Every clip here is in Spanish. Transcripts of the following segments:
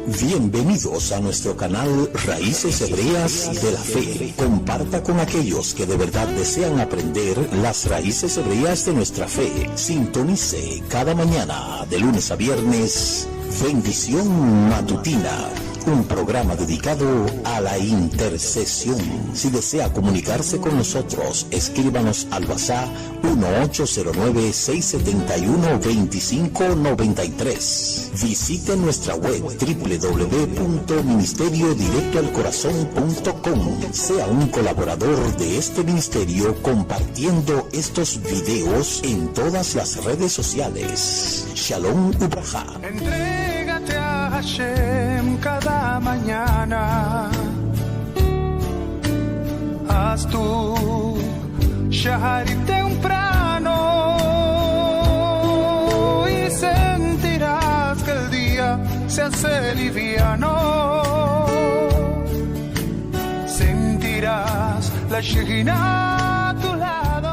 Bienvenidos a nuestro canal Raíces Hebreas de la Fe. Comparta con aquellos que de verdad desean aprender las raíces hebreas de nuestra fe. Sintonice cada mañana de lunes a viernes Bendición Matutina, un programa dedicado a la intercesión. Si desea comunicarse con nosotros, escríbanos al WhatsApp 1-809-671-2593. Visite nuestra web www.ministeriodirectoalcorazon.com. Sea un colaborador de este ministerio compartiendo estos videos en todas las redes sociales. Shalom Ubraja. Entrégate a Hashem cada mañana. Haz tu shahari temprano y sentirás que el día se hace liviano. Sentirás la Shekhinah a tu lado.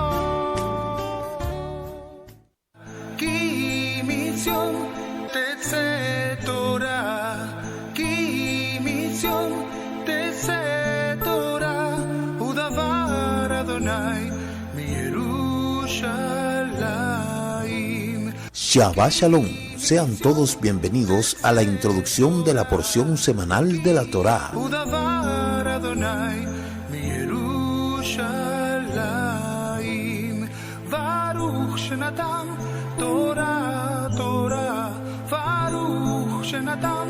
Ki misión Tetze Torah, Ki misión Tetze Torah, Udavar Adonai Yerushalayim. Shabbat Shalom. Sean todos bienvenidos a la introducción de la porción semanal de la Torá. Udavar Adonai Yerushalayim. Baruch Shenatan Torah, Torah. Baruch Shenatan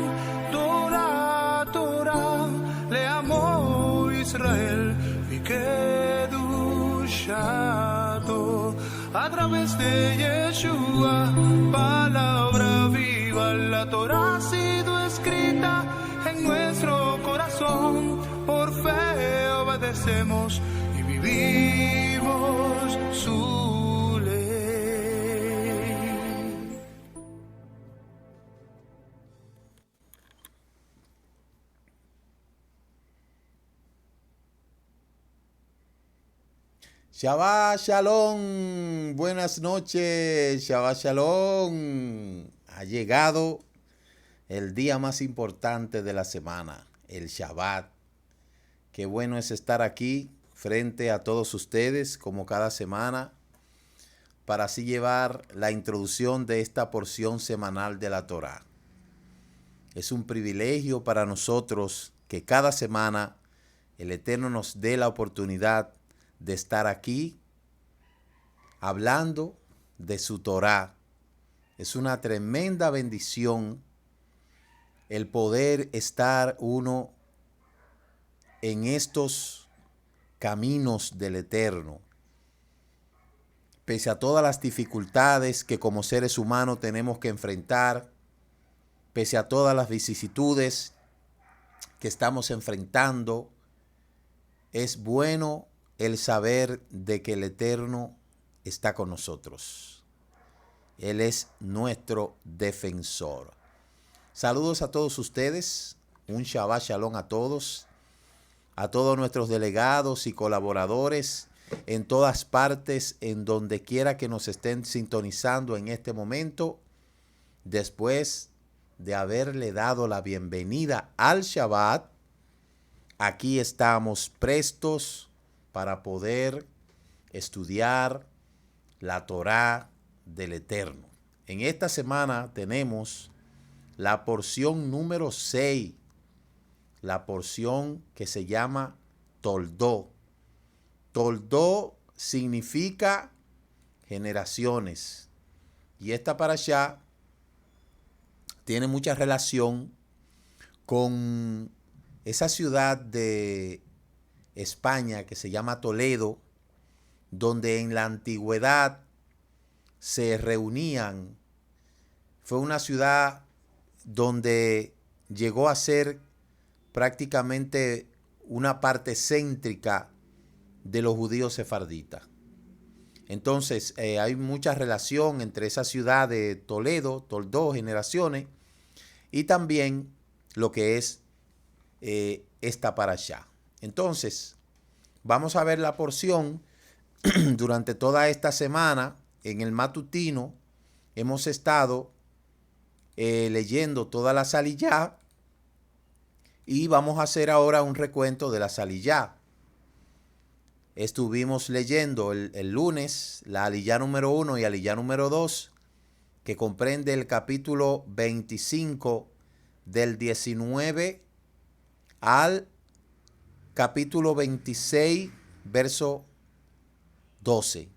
Torah, Torah. Le'amo Israel Mikedushato. A través de Yeshua, palabra viva, la Torah ha sido escrita en nuestro corazón. Por fe obedecemos y vivimos su ley. Shabbat Shalom, buenas noches, Shabbat Shalom. Ha llegado el día más importante de la semana, el Shabbat. Qué bueno es estar aquí frente a todos ustedes como cada semana para así llevar la introducción de esta porción semanal de la Torá. Es un privilegio para nosotros que cada semana el Eterno nos dé la oportunidad de estar aquí hablando de su Torá. Es una tremenda bendición el poder estar uno en estos caminos del Eterno. Pese a todas las dificultades que como seres humanos tenemos que enfrentar, pese a todas las vicisitudes que estamos enfrentando, es bueno el saber de que el Eterno está con nosotros. Él es nuestro defensor. Saludos a todos ustedes, un Shabbat Shalom a todos nuestros delegados y colaboradores en todas partes, en donde quiera que nos estén sintonizando en este momento, después de haberle dado la bienvenida al Shabbat. Aquí estamos prestos para poder estudiar la Torá del Eterno. En esta semana tenemos la porción número 6, la porción que se llama Toldó. Toldó significa generaciones. Y esta parashá tiene mucha relación con esa ciudad de España que se llama Toledo, donde en la antigüedad se reunían. Fue una ciudad donde llegó a ser prácticamente una parte céntrica de los judíos sefarditas. Entonces hay mucha relación entre esa ciudad de Toledo, Toldó, generaciones, y también lo que es esta parashá. Entonces, vamos a ver la porción durante toda esta semana. En el matutino hemos estado leyendo toda la saliyá Y vamos a hacer ahora un recuento de la aliyá. Estuvimos leyendo el lunes la aliyá número 1 y aliyá número 2, que comprende el capítulo 25 del 19 al capítulo 26, verso 12.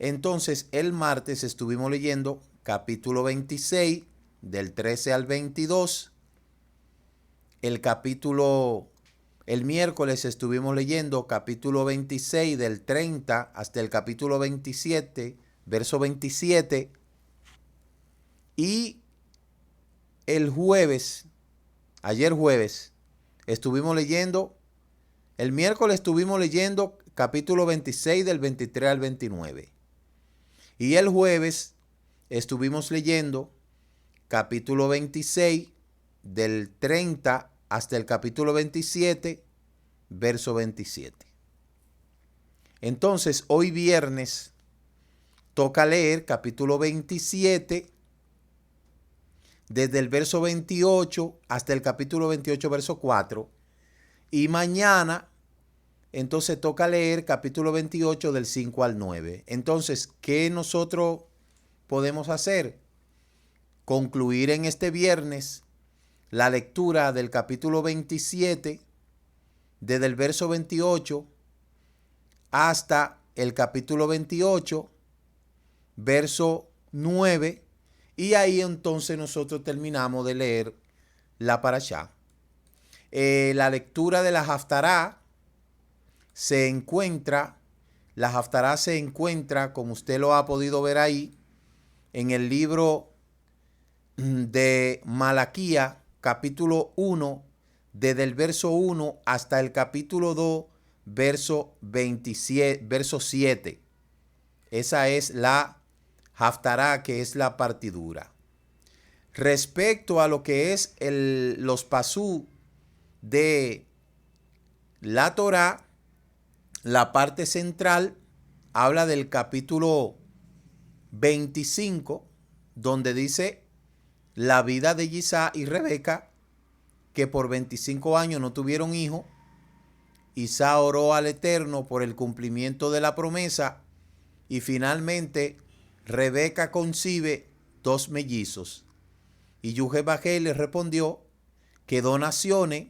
Entonces, el martes estuvimos leyendo capítulo 26, del 13 al 22. El miércoles estuvimos leyendo capítulo 26, del 30 hasta el capítulo 27, verso 27. Y el jueves, ayer jueves, estuvimos leyendo, el miércoles estuvimos leyendo capítulo 26 del 23 al 29. Y el jueves estuvimos leyendo capítulo 26 del 30 hasta el capítulo 27, verso 27. Entonces, hoy viernes toca leer capítulo 27 desde el verso 28 hasta el capítulo 28, verso 4. Y mañana entonces toca leer capítulo 28 del 5 al 9. Entonces, ¿qué nosotros podemos hacer? Concluir en este viernes la lectura del capítulo 27, desde el verso 28 hasta el capítulo 28, verso 9, y ahí entonces nosotros terminamos de leer la parashá. La lectura de la Haftará la Haftará se encuentra, como usted lo ha podido ver ahí, en el libro de Malaquía, capítulo 1, desde el verso 1 hasta el capítulo 2, verso 7. Esa es la Haftará, que es la partidura. Respecto a lo que es los pasú de la Torá, la parte central habla del capítulo 25, donde dice la vida de Isaac y Rebeca, que por 25 años no tuvieron hijo. Isaac oró al Eterno por el cumplimiento de la promesa y finalmente Rebeca concibe 2 mellizos. Y Yuhebajé le respondió que 2 naciones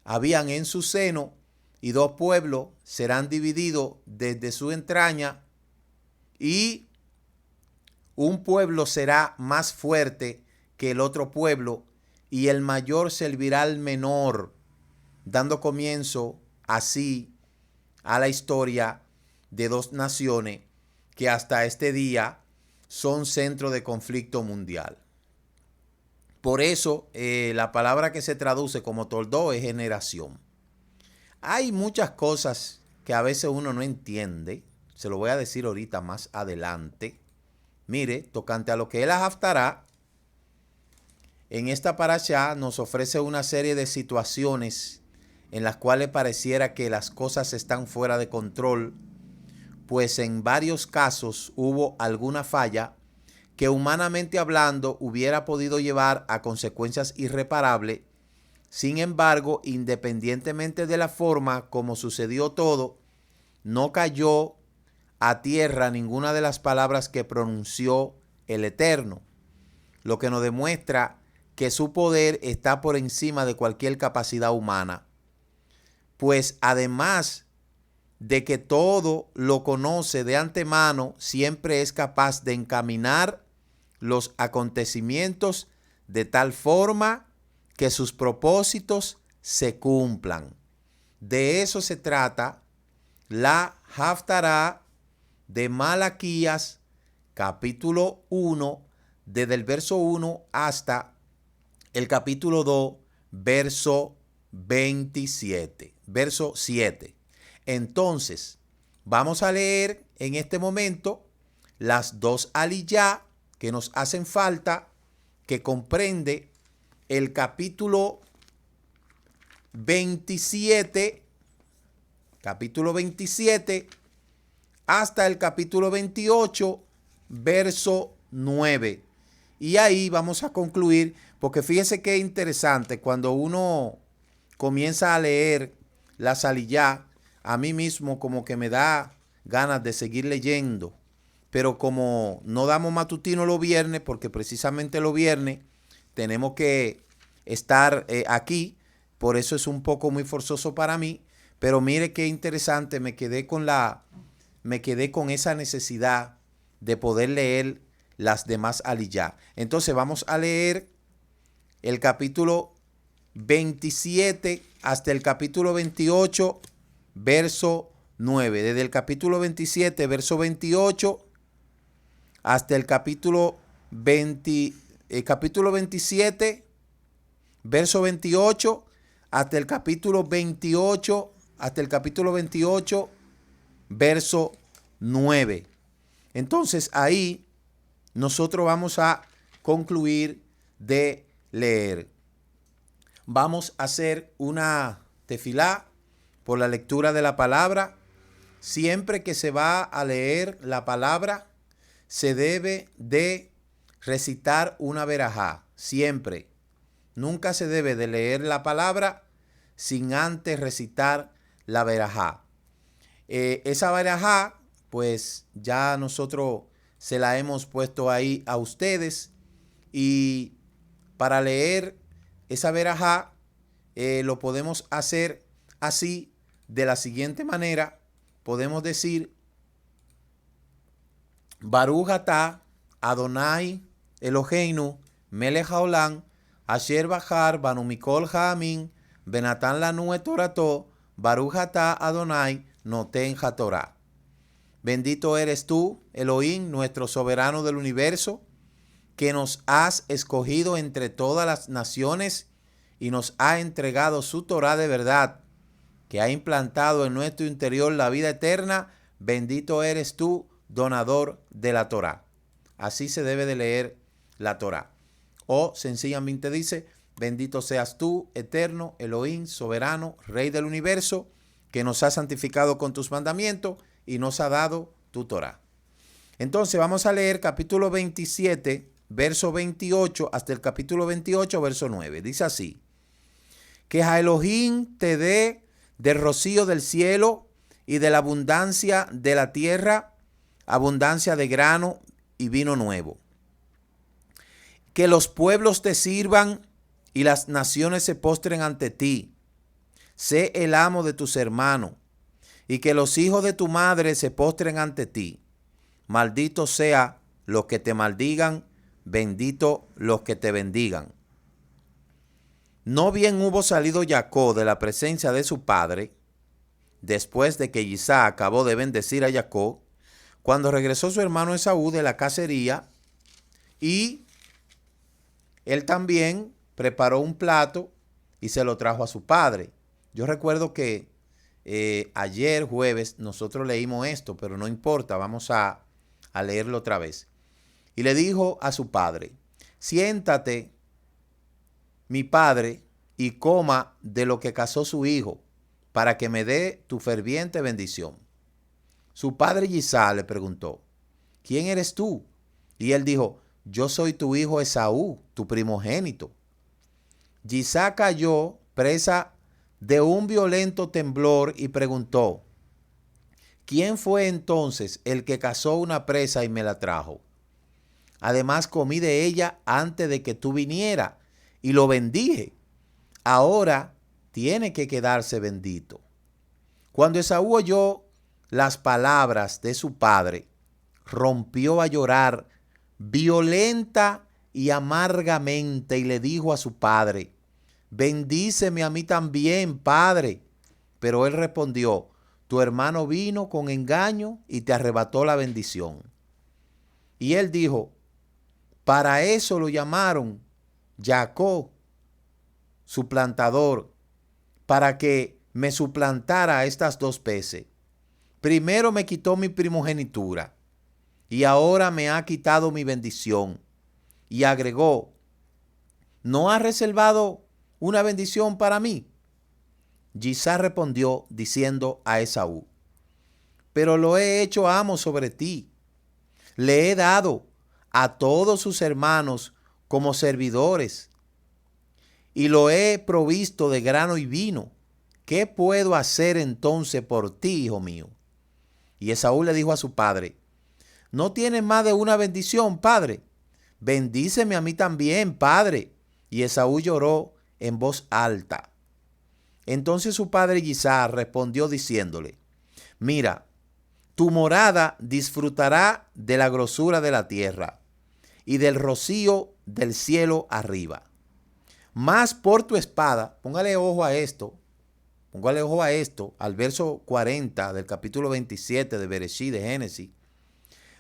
habían en su seno y 2 pueblos serán divididos desde su entraña, y un pueblo será más fuerte que el otro pueblo, y el mayor servirá al menor, dando comienzo así a la historia de 2 naciones que hasta este día son centro de conflicto mundial. Por eso la palabra que se traduce como toldó es generación. Hay muchas cosas que a veces uno no entiende. Se lo voy a decir ahorita más adelante. Mire, tocante a lo que es la Haftará, en esta parashá nos ofrece una serie de situaciones en las cuales pareciera que las cosas están fuera de control, pues en varios casos hubo alguna falla que humanamente hablando hubiera podido llevar a consecuencias irreparables. Sin embargo, independientemente de la forma como sucedió todo, no cayó a tierra ninguna de las palabras que pronunció el Eterno, lo que nos demuestra que su poder está por encima de cualquier capacidad humana. Pues además de que todo lo conoce de antemano, siempre es capaz de encaminar los acontecimientos de tal forma que sus propósitos se cumplan. De eso se trata la Haftará de Malaquías, capítulo 1, desde el verso 1 hasta el capítulo 2, verso 27, verso 7. Entonces, vamos a leer en este momento las 2 aliyá que nos hacen falta, que comprende el capítulo 27, hasta el capítulo 28, verso 9. Y ahí vamos a concluir, porque fíjese qué interesante, cuando uno comienza a leer la Saliyá, a mí mismo como que me da ganas de seguir leyendo. Pero como no damos matutino los viernes, porque precisamente los viernes tenemos que estar aquí, por eso es un poco muy forzoso para mí. Pero mire qué interesante, me quedé con esa necesidad de poder leer las demás aliyá. Entonces vamos a leer el capítulo 27 hasta el capítulo 28, verso 9. Desde el capítulo 27, verso 28, hasta el capítulo 27, verso 28, hasta el capítulo 28, verso 9. Entonces ahí nosotros vamos a concluir de leer. Vamos a hacer una tefilá por la lectura de la palabra. Siempre que se va a leer la palabra, se debe de recitar una verajá. Siempre. Nunca se debe de leer la palabra sin antes recitar la verajá. Esa verajá, pues ya nosotros se la hemos puesto ahí a ustedes. Y para leer esa verajá, lo podemos hacer así, de la siguiente manera. Podemos decir: Baruch atah Adonai Eloheinu melech haolam asher bachar banu mikol ha'amim benatan lanu et torato Baruch atah Adonai noten hatorah. Bendito eres tú, Elohim, nuestro soberano del universo, que nos has escogido entre todas las naciones y nos ha entregado su Torah de verdad, que ha implantado en nuestro interior la vida eterna. Bendito eres tú, donador de la Torah. Así se debe de leer la Torah. O sencillamente dice: bendito seas tú, eterno, Elohim, soberano, Rey del universo, que nos has santificado con tus mandamientos y nos ha dado tu Torah. Entonces vamos a leer capítulo 27, verso 28, hasta el capítulo 28, verso 9. Dice así: que Elohim te dé del rocío del cielo y de la abundancia de la tierra, abundancia de grano y vino nuevo. Que los pueblos te sirvan y las naciones se postren ante ti. Sé el amo de tus hermanos, y que los hijos de tu madre se postren ante ti. Maldito sea los que te maldigan, bendito los que te bendigan. No bien hubo salido Jacob de la presencia de su padre, después de que Isaac acabó de bendecir a Jacob, cuando regresó su hermano Esaú de la cacería, y él también preparó un plato y se lo trajo a su padre. Yo recuerdo que ayer jueves nosotros leímos esto, pero no importa, vamos a leerlo otra vez. Y le dijo a su padre: siéntate, mi padre, y coma de lo que cazó su hijo, para que me dé tu ferviente bendición. Su padre Isaac le preguntó: ¿quién eres tú? Y él dijo: yo soy tu hijo Esaú, tu primogénito. Isaac cayó presa de un violento temblor y preguntó: ¿quién fue entonces el que cazó una presa y me la trajo? Además comí de ella antes de que tú vinieras y lo bendije. Ahora tiene que quedarse bendito. Cuando Esaú oyó las palabras de su padre, rompió a llorar violenta y amargamente y le dijo a su padre: bendíceme a mí también, padre. Pero él respondió: tu hermano vino con engaño y te arrebató la bendición. Y él dijo: para eso lo llamaron Jacob, suplantador, para que me suplantara a estas dos veces. Primero me quitó mi primogenitura y ahora me ha quitado mi bendición. Y agregó: ¿no has reservado una bendición para mí? Isaac respondió diciendo a Esaú: pero lo he hecho amo sobre ti. Le he dado a todos sus hermanos como servidores, y lo he provisto de grano y vino. ¿Qué puedo hacer entonces por ti, hijo mío? Y Esaú le dijo a su padre: ¿no tienes más de una bendición, padre? Bendíceme a mí también, padre. Y Esaú lloró en voz alta. Entonces su padre Isaac respondió diciéndole: mira, tu morada disfrutará de la grosura de la tierra y del rocío del cielo arriba. Mas por tu espada, póngale ojo a esto, al verso 40 del capítulo 27 de Bereshit, de Génesis.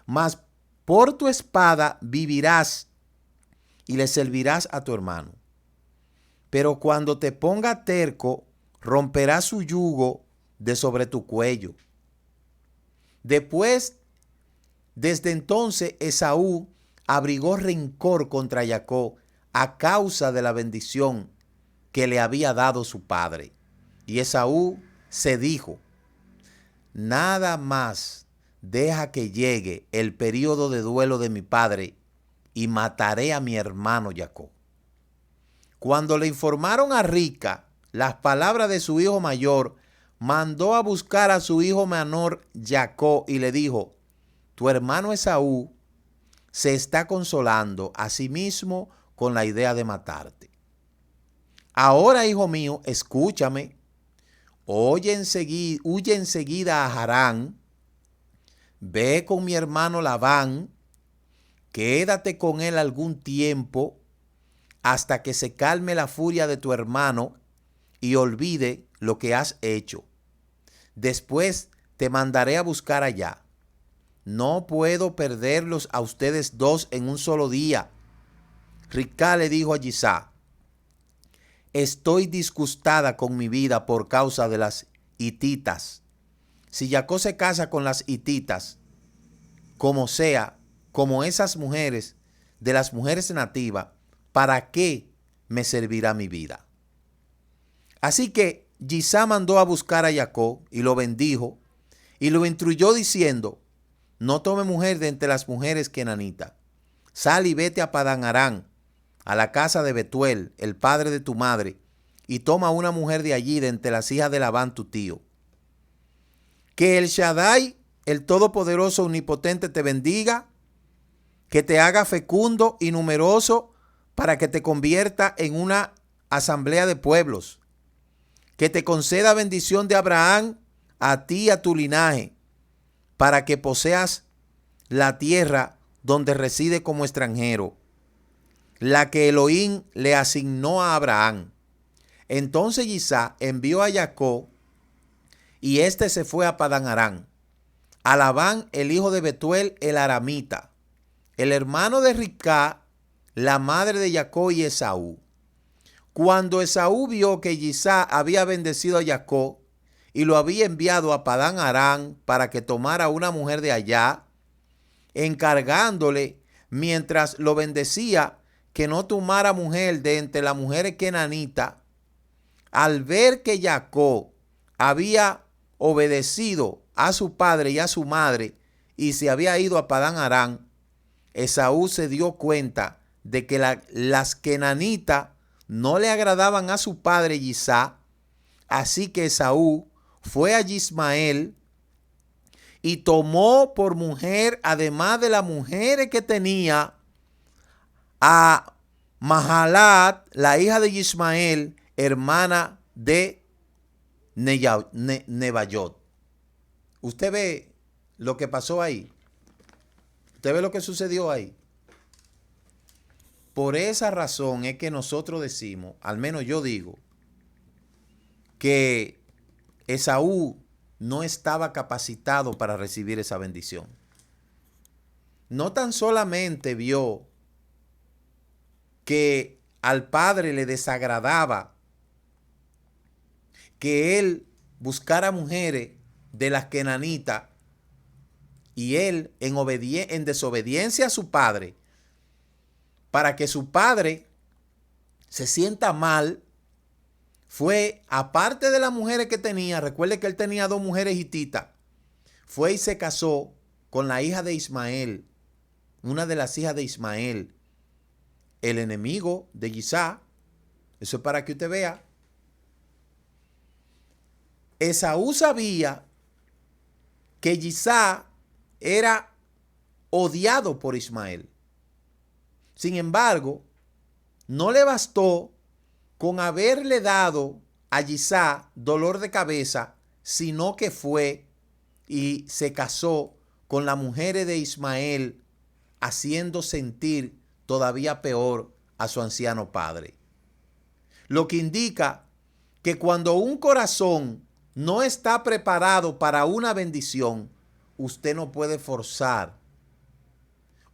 Mas por tu espada vivirás y le servirás a tu hermano. Pero cuando te ponga terco, romperás su yugo de sobre tu cuello. Desde entonces Esaú abrigó rencor contra Jacob a causa de la bendición que le había dado su padre. Y Esaú se dijo: nada más deja que llegue el período de duelo de mi padre y mataré a mi hermano Jacob. Cuando le informaron a Rica las palabras de su hijo mayor, mandó a buscar a su hijo menor Jacob y le dijo: tu hermano Esaú se está consolando a sí mismo con la idea de matarte. Ahora, hijo mío, escúchame. Huye enseguida a Harán. Ve con mi hermano Labán. Quédate con él algún tiempo hasta que se calme la furia de tu hermano y olvide lo que has hecho. Después te mandaré a buscar allá. No puedo perderlos a ustedes dos en un solo día. Rica le dijo a Isaac: estoy disgustada con mi vida por causa de las hititas. Si Jacob se casa con las hititas, como sea, como esas mujeres, de las mujeres nativas, ¿para qué me servirá mi vida? Así que Isaac mandó a buscar a Jacob y lo bendijo y lo instruyó diciendo: no tome mujer de entre las mujeres kenanitas. Sal y vete a Padán Aram, a la casa de Betuel, el padre de tu madre, y toma una mujer de allí de entre las hijas de Labán tu tío. Que el Shaddai, el Todopoderoso Omnipotente, te bendiga, que te haga fecundo y numeroso para que te convierta en una asamblea de pueblos, que te conceda bendición de Abraham a ti y a tu linaje, para que poseas la tierra donde reside como extranjero, la que Elohim le asignó a Abraham. Entonces Isaac envió a Jacob, y éste se fue a Padán Aram, a Labán, el hijo de Betuel el aramita, el hermano de Rica, la madre de Jacob y Esaú. Cuando Esaú vio que Isaac había bendecido a Jacob y lo había enviado a Padán Aram para que tomara una mujer de allá, encargándole mientras lo bendecía que no tomara mujer de entre las mujeres kenanitas, al ver que Jacob había obedecido a su padre y a su madre y se había ido a Padán Aram, Esaú se dio cuenta de que las kenanitas no le agradaban a su padre Isaac. Así que Esaú fue a Ismael y tomó por mujer, además de las mujeres que tenía, a Mahalat, la hija de Ismael, hermana de Nebayot. Usted ve lo que pasó ahí. Usted ve lo que sucedió ahí. Por esa razón es que nosotros decimos, al menos yo digo, que Esaú no estaba capacitado para recibir esa bendición. No tan solamente vio que al padre le desagradaba que él buscara mujeres de las kenanitas y él en desobediencia a su padre, para que su padre se sienta mal, fue, aparte de las mujeres que tenía, recuerde que él tenía 2 mujeres hititas, fue y se casó con la hija de Ismael, una de las hijas de Ismael, el enemigo de Isaac, Eso es para que usted vea. Esaú sabía que Isaac era odiado por Ismael. Sin embargo, no le bastó con haberle dado a Isaac dolor de cabeza, sino que fue y se casó con las mujeres de Ismael, haciendo sentir todavía peor a su anciano padre. Lo que indica que cuando un corazón no está preparado para una bendición, usted no puede forzar,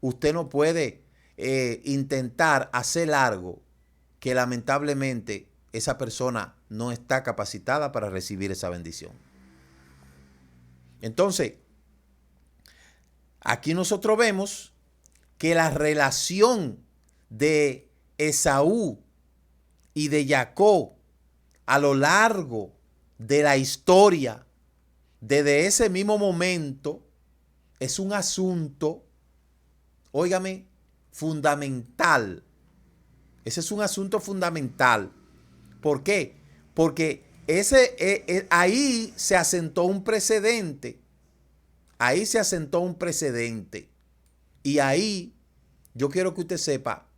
usted no puede intentar hacer algo que lamentablemente esa persona no está capacitada para recibir esa bendición. Entonces, aquí nosotros vemos que la relación de Esaú y de Jacob a lo largo de la historia, desde ese mismo momento, es un asunto, óigame, fundamental. Ese es un asunto fundamental. ¿Por qué? Porque ahí se asentó un precedente. Ahí se asentó un precedente. Y ahí yo quiero que usted sepa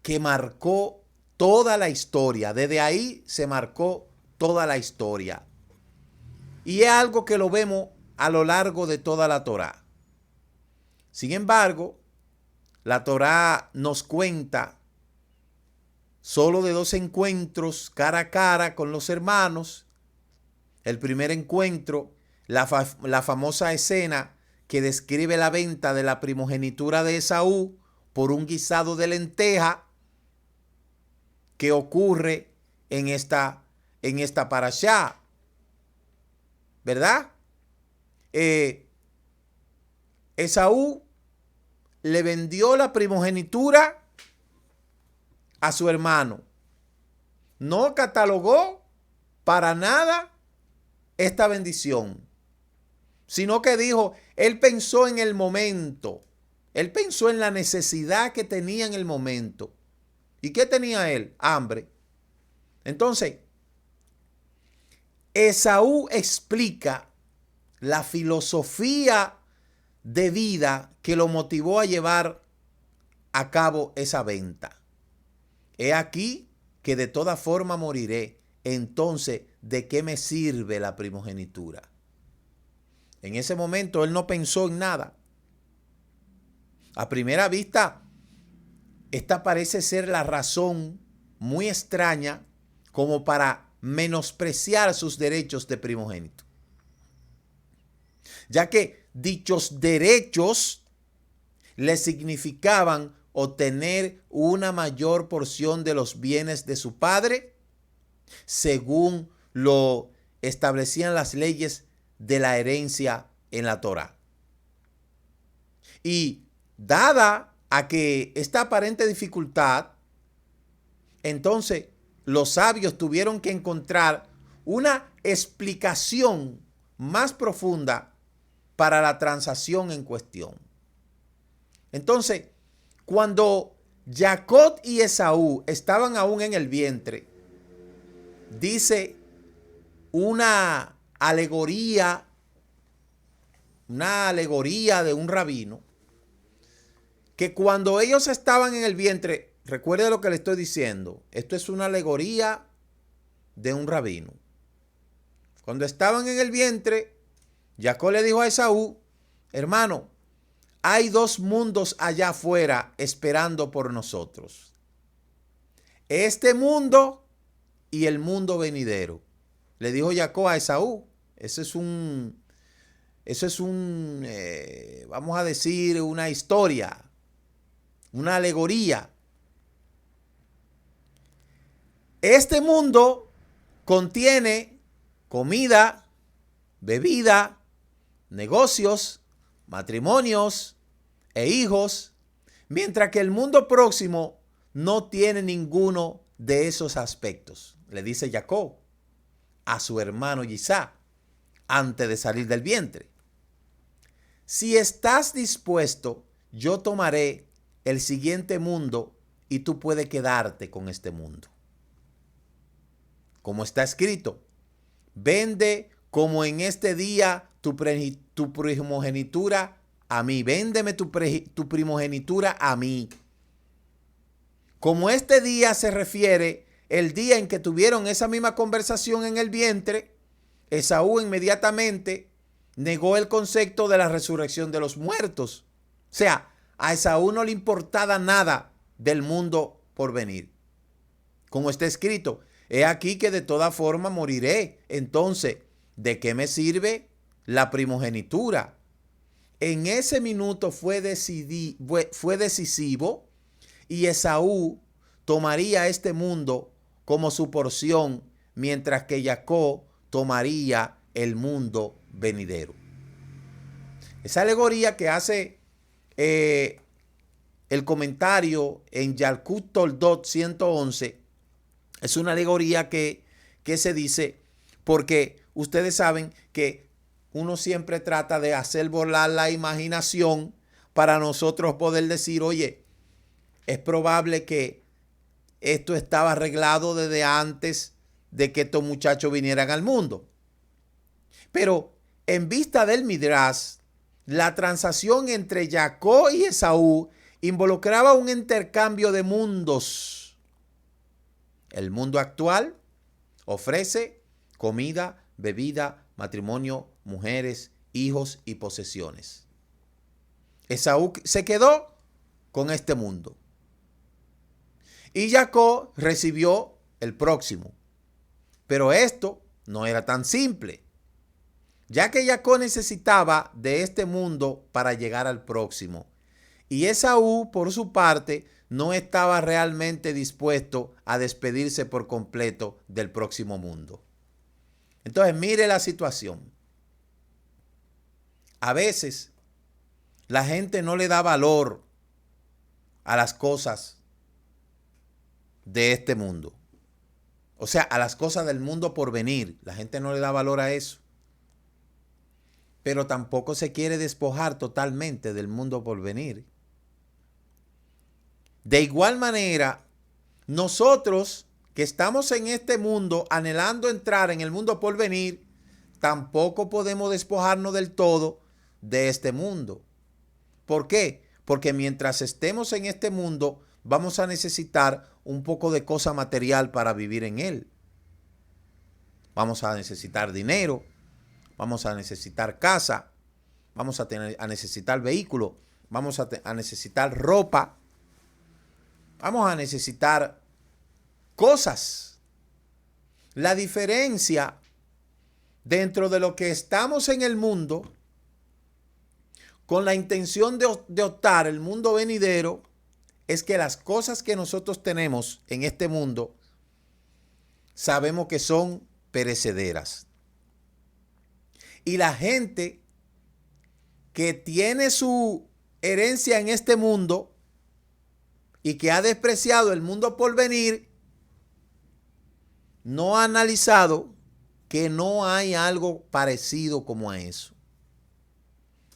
que marcó toda la historia. Desde ahí se marcó toda la historia. Y es algo que lo vemos a lo largo de toda la Torá. Sin embargo, la Torá nos cuenta solo de 2 encuentros cara a cara con los hermanos. El primer encuentro, la famosa escena que describe la venta de la primogenitura de Esaú por un guisado de lenteja que ocurre en esta parashá, ¿verdad? Esaú le vendió la primogenitura a su hermano. No catalogó para nada esta bendición, sino que dijo, él pensó en el momento, él pensó en la necesidad que tenía en el momento. ¿Y qué tenía él? Hambre. Entonces, Esaú explica la filosofía de vida que lo motivó a llevar a cabo esa venta. He aquí que de toda forma moriré. Entonces, ¿de qué me sirve la primogenitura? En ese momento él no pensó en nada. A primera vista, esta parece ser la razón muy extraña como para menospreciar sus derechos de primogénito, ya que dichos derechos le significaban obtener una mayor porción de los bienes de su padre, según lo establecían las leyes de la herencia en la Torá. Y dada a que esta aparente dificultad, entonces los sabios tuvieron que encontrar una explicación más profunda para la transacción en cuestión. Entonces, cuando Jacob y Esaú estaban aún en el vientre, dice una alegoría de un rabino, que cuando ellos estaban en el vientre, recuerde lo que le estoy diciendo, esto es una alegoría de un rabino. Cuando estaban en el vientre, Jacob le dijo a Esaú, hermano, hay 2 mundos allá afuera esperando por nosotros. Este mundo y el mundo venidero. Le dijo Jacob a Esaú. Eso es vamos a decir, una historia, una alegoría. Este mundo contiene comida, bebida, negocios, matrimonios e hijos, mientras que el mundo próximo no tiene ninguno de esos aspectos. Le dice Jacob a su hermano Isaac antes de salir del vientre. Si estás dispuesto, yo tomaré el siguiente mundo y tú puedes quedarte con este mundo. como está escrito, vende como en este día tu primogenitura a mí, véndeme tu primogenitura a mí. Como este día se refiere el día en que tuvieron esa misma conversación en el vientre, Esaú inmediatamente negó el concepto de la resurrección de los muertos. O sea, a Esaú no le importaba nada del mundo por venir. Como está escrito, he aquí que de toda forma moriré. Entonces, ¿de qué me sirve la primogenitura? En ese minuto fue decisivo y Esaú tomaría este mundo como su porción, mientras que Jacob tomaría el mundo venidero. Esa alegoría que hace el comentario en Yalkut Toldot 111 es una alegoría que se dice porque ustedes saben que uno siempre trata de hacer volar la imaginación para nosotros poder decir, oye, es probable que esto estaba arreglado desde antes de que estos muchachos vinieran al mundo. Pero en vista del Midrash, la transacción entre Jacob y Esaú involucraba un intercambio de mundos. El mundo actual ofrece comida, bebida, matrimonio, mujeres, hijos y posesiones. Esaú se quedó con este mundo. Y Jacob recibió el próximo. Pero esto no era tan simple, ya que Jacob necesitaba de este mundo para llegar al próximo. Y Esaú, por su parte, no estaba realmente dispuesto a despedirse por completo del próximo mundo. Entonces, mire la situación. A veces, la gente no le da valor a las cosas de este mundo. O sea, a las cosas del mundo por venir. La gente no le da valor a eso. Pero tampoco se quiere despojar totalmente del mundo por venir. De igual manera, nosotros que estamos en este mundo anhelando entrar en el mundo por venir, tampoco podemos despojarnos del todo de este mundo. ¿Por qué? Porque mientras estemos en este mundo, vamos a necesitar un poco de cosa material para vivir en él. Vamos a necesitar dinero, vamos a necesitar casa, vamos a necesitar vehículo, vamos a necesitar ropa, vamos a necesitar cosas. La diferencia dentro de lo que estamos en el mundo con la intención de optar el mundo venidero es que las cosas que nosotros tenemos en este mundo sabemos que son perecederas. Y la gente que tiene su herencia en este mundo y que ha despreciado el mundo por venir, no ha analizado que no hay algo parecido como a eso.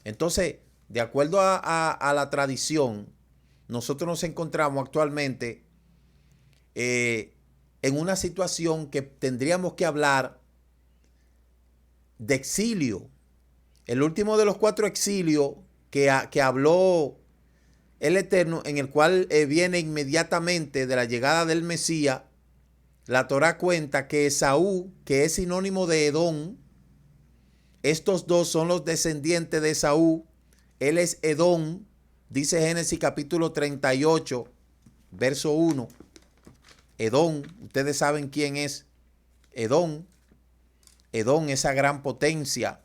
Entonces, de acuerdo a la tradición, nosotros nos encontramos actualmente en una situación que tendríamos que hablar de exilio. El último de los 4 exilios que habló el Eterno, en el cual viene inmediatamente de la llegada del Mesías, la Torá cuenta que Esaú, que es sinónimo de Edom, estos dos son los descendientes de Esaú, él es Edom, dice Génesis capítulo 38, verso 1. Edom, ustedes saben quién es Edom. Edom, esa gran potencia.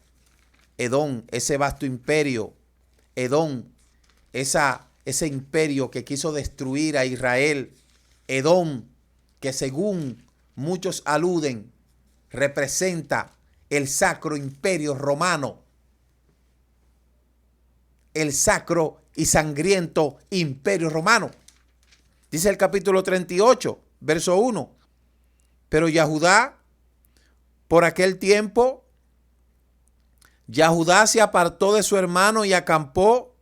Edom, ese vasto imperio. Edom, ese imperio que quiso destruir a Israel. Edom, que según muchos aluden, representa el sacro imperio romano. El sacro y sangriento imperio romano. Dice el capítulo 38, verso 1. Pero Yahudá, por aquel tiempo, Yahudá se apartó de su hermano y acampó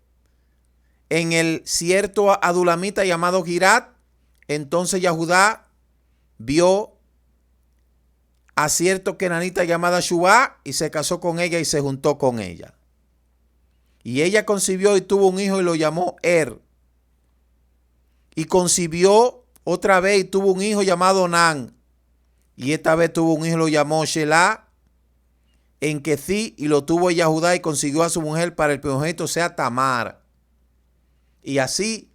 en el cierto adulamita llamado Girat. Entonces Yahudá vio a cierto kenanita llamada Shua y se casó con ella y se juntó con ella. Y ella concibió y tuvo un hijo y lo llamó Y concibió otra vez y tuvo un hijo llamado Onán. Y esta vez tuvo un hijo y lo llamó Shelah en Kecí, y lo tuvo ella Judá y consiguió a su mujer para el primogénito, sea Tamar. Y así,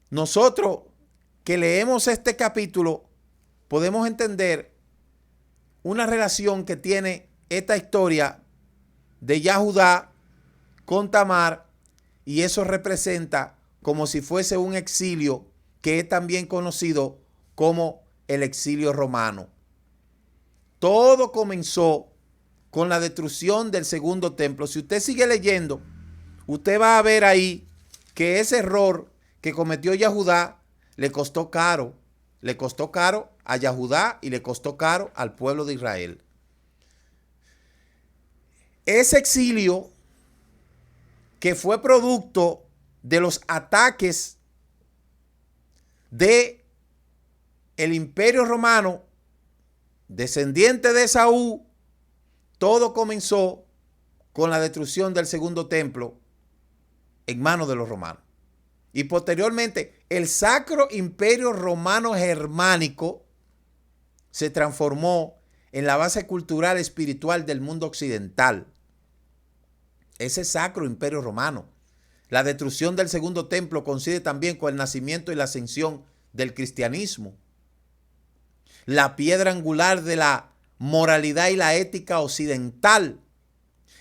nosotros que leemos este capítulo, podemos entender una relación que tiene esta historia de Yahudá con Tamar, y eso representa como si fuese un exilio que es también conocido como el exilio romano. Todo comenzó con la destrucción del segundo templo. Si usted sigue leyendo, usted va a ver ahí que ese error que cometió Yahudá le costó caro. Le costó caro a Yahudá y le costó caro al pueblo de Israel. Ese exilio que fue producto de los ataques de el Imperio Romano, descendiente de Esaú, todo comenzó con la destrucción del segundo templo en manos de los romanos. Y posteriormente, el Sacro Imperio Romano Germánico se transformó en la base cultural y espiritual del mundo occidental. Ese Sacro Imperio Romano. La destrucción del segundo templo coincide también con el nacimiento y la ascensión del cristianismo. La piedra angular de la moralidad y la ética occidental.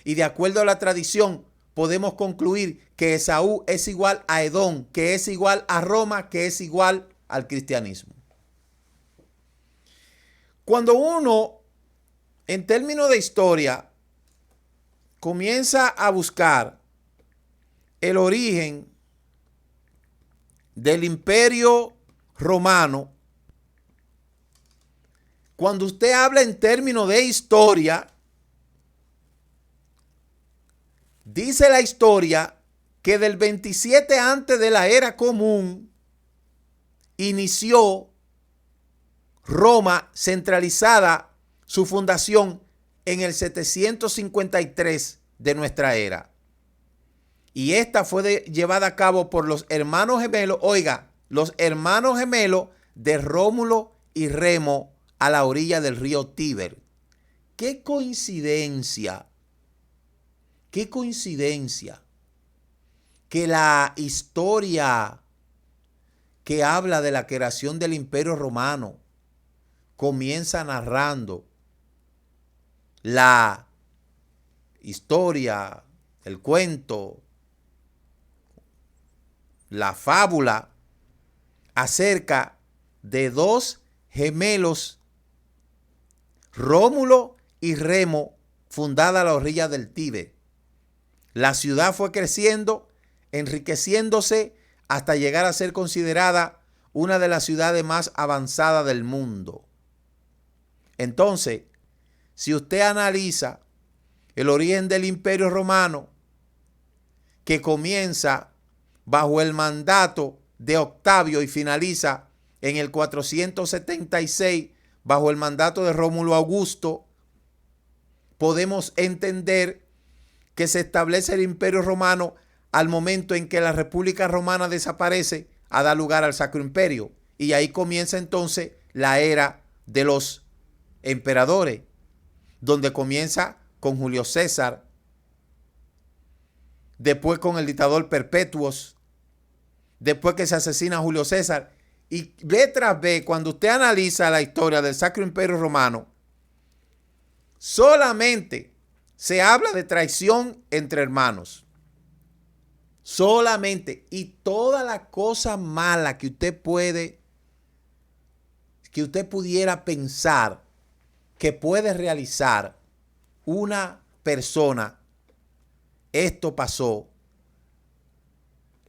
Y de acuerdo a la tradición, podemos concluir que Esaú es igual a Edom, que es igual a Roma, que es igual al cristianismo. Cuando uno, en términos de historia, comienza a buscar el origen del Imperio Romano, cuando usted habla en términos de historia, dice la historia que del 27 antes de la era común inició Roma centralizada su fundación en el 753 de nuestra era. Y esta fue llevada a cabo por los hermanos gemelos, los hermanos gemelos de Rómulo y Remo a la orilla del río Tíber. ¡Qué coincidencia! ¡Qué coincidencia! Que la historia que habla de la creación del Imperio Romano comienza narrando la historia, el cuento, la fábula acerca de dos gemelos, Rómulo y Remo, fundada a la orilla del Tíber. La ciudad fue creciendo, enriqueciéndose hasta llegar a ser considerada una de las ciudades más avanzadas del mundo. Entonces, si usted analiza el origen del Imperio Romano, que comienza bajo el mandato de Octavio y finaliza en el 476 bajo el mandato de Rómulo Augusto, podemos entender que se establece el Imperio Romano al momento en que la República Romana desaparece a dar lugar al Sacro Imperio. Y ahí comienza entonces la era de los emperadores, donde comienza con Julio César, después con el dictador Perpetuos, después que se asesina a Julio César. Y vez tras vez, cuando usted analiza la historia del Sacro Imperio Romano, solamente se habla de traición entre hermanos. Solamente. Y toda la cosa mala que usted pudiera pensar que puede realizar una persona, esto pasó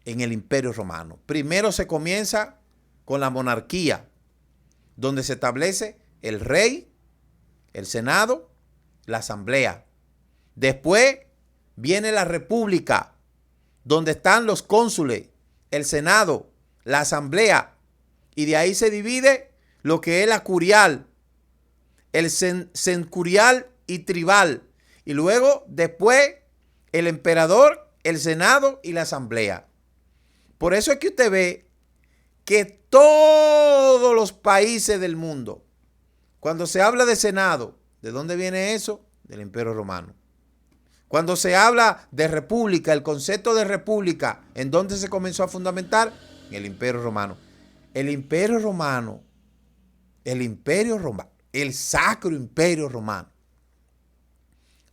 en el Imperio Romano. Primero se comienza con la monarquía, donde se establece el rey, el senado, la asamblea. Después viene la república, donde están los cónsules, el senado, la asamblea, y de ahí se divide lo que es la curial, el sencurial y tribal, y luego después el emperador, el senado y la asamblea. Por eso es que usted ve que todos los países del mundo, cuando se habla de senado, ¿de dónde viene eso? Del Imperio Romano. Cuando se habla de república, el concepto de república, ¿en dónde se comenzó a fundamentar? En el Imperio Romano. El Imperio Romano, el Sacro Imperio Romano,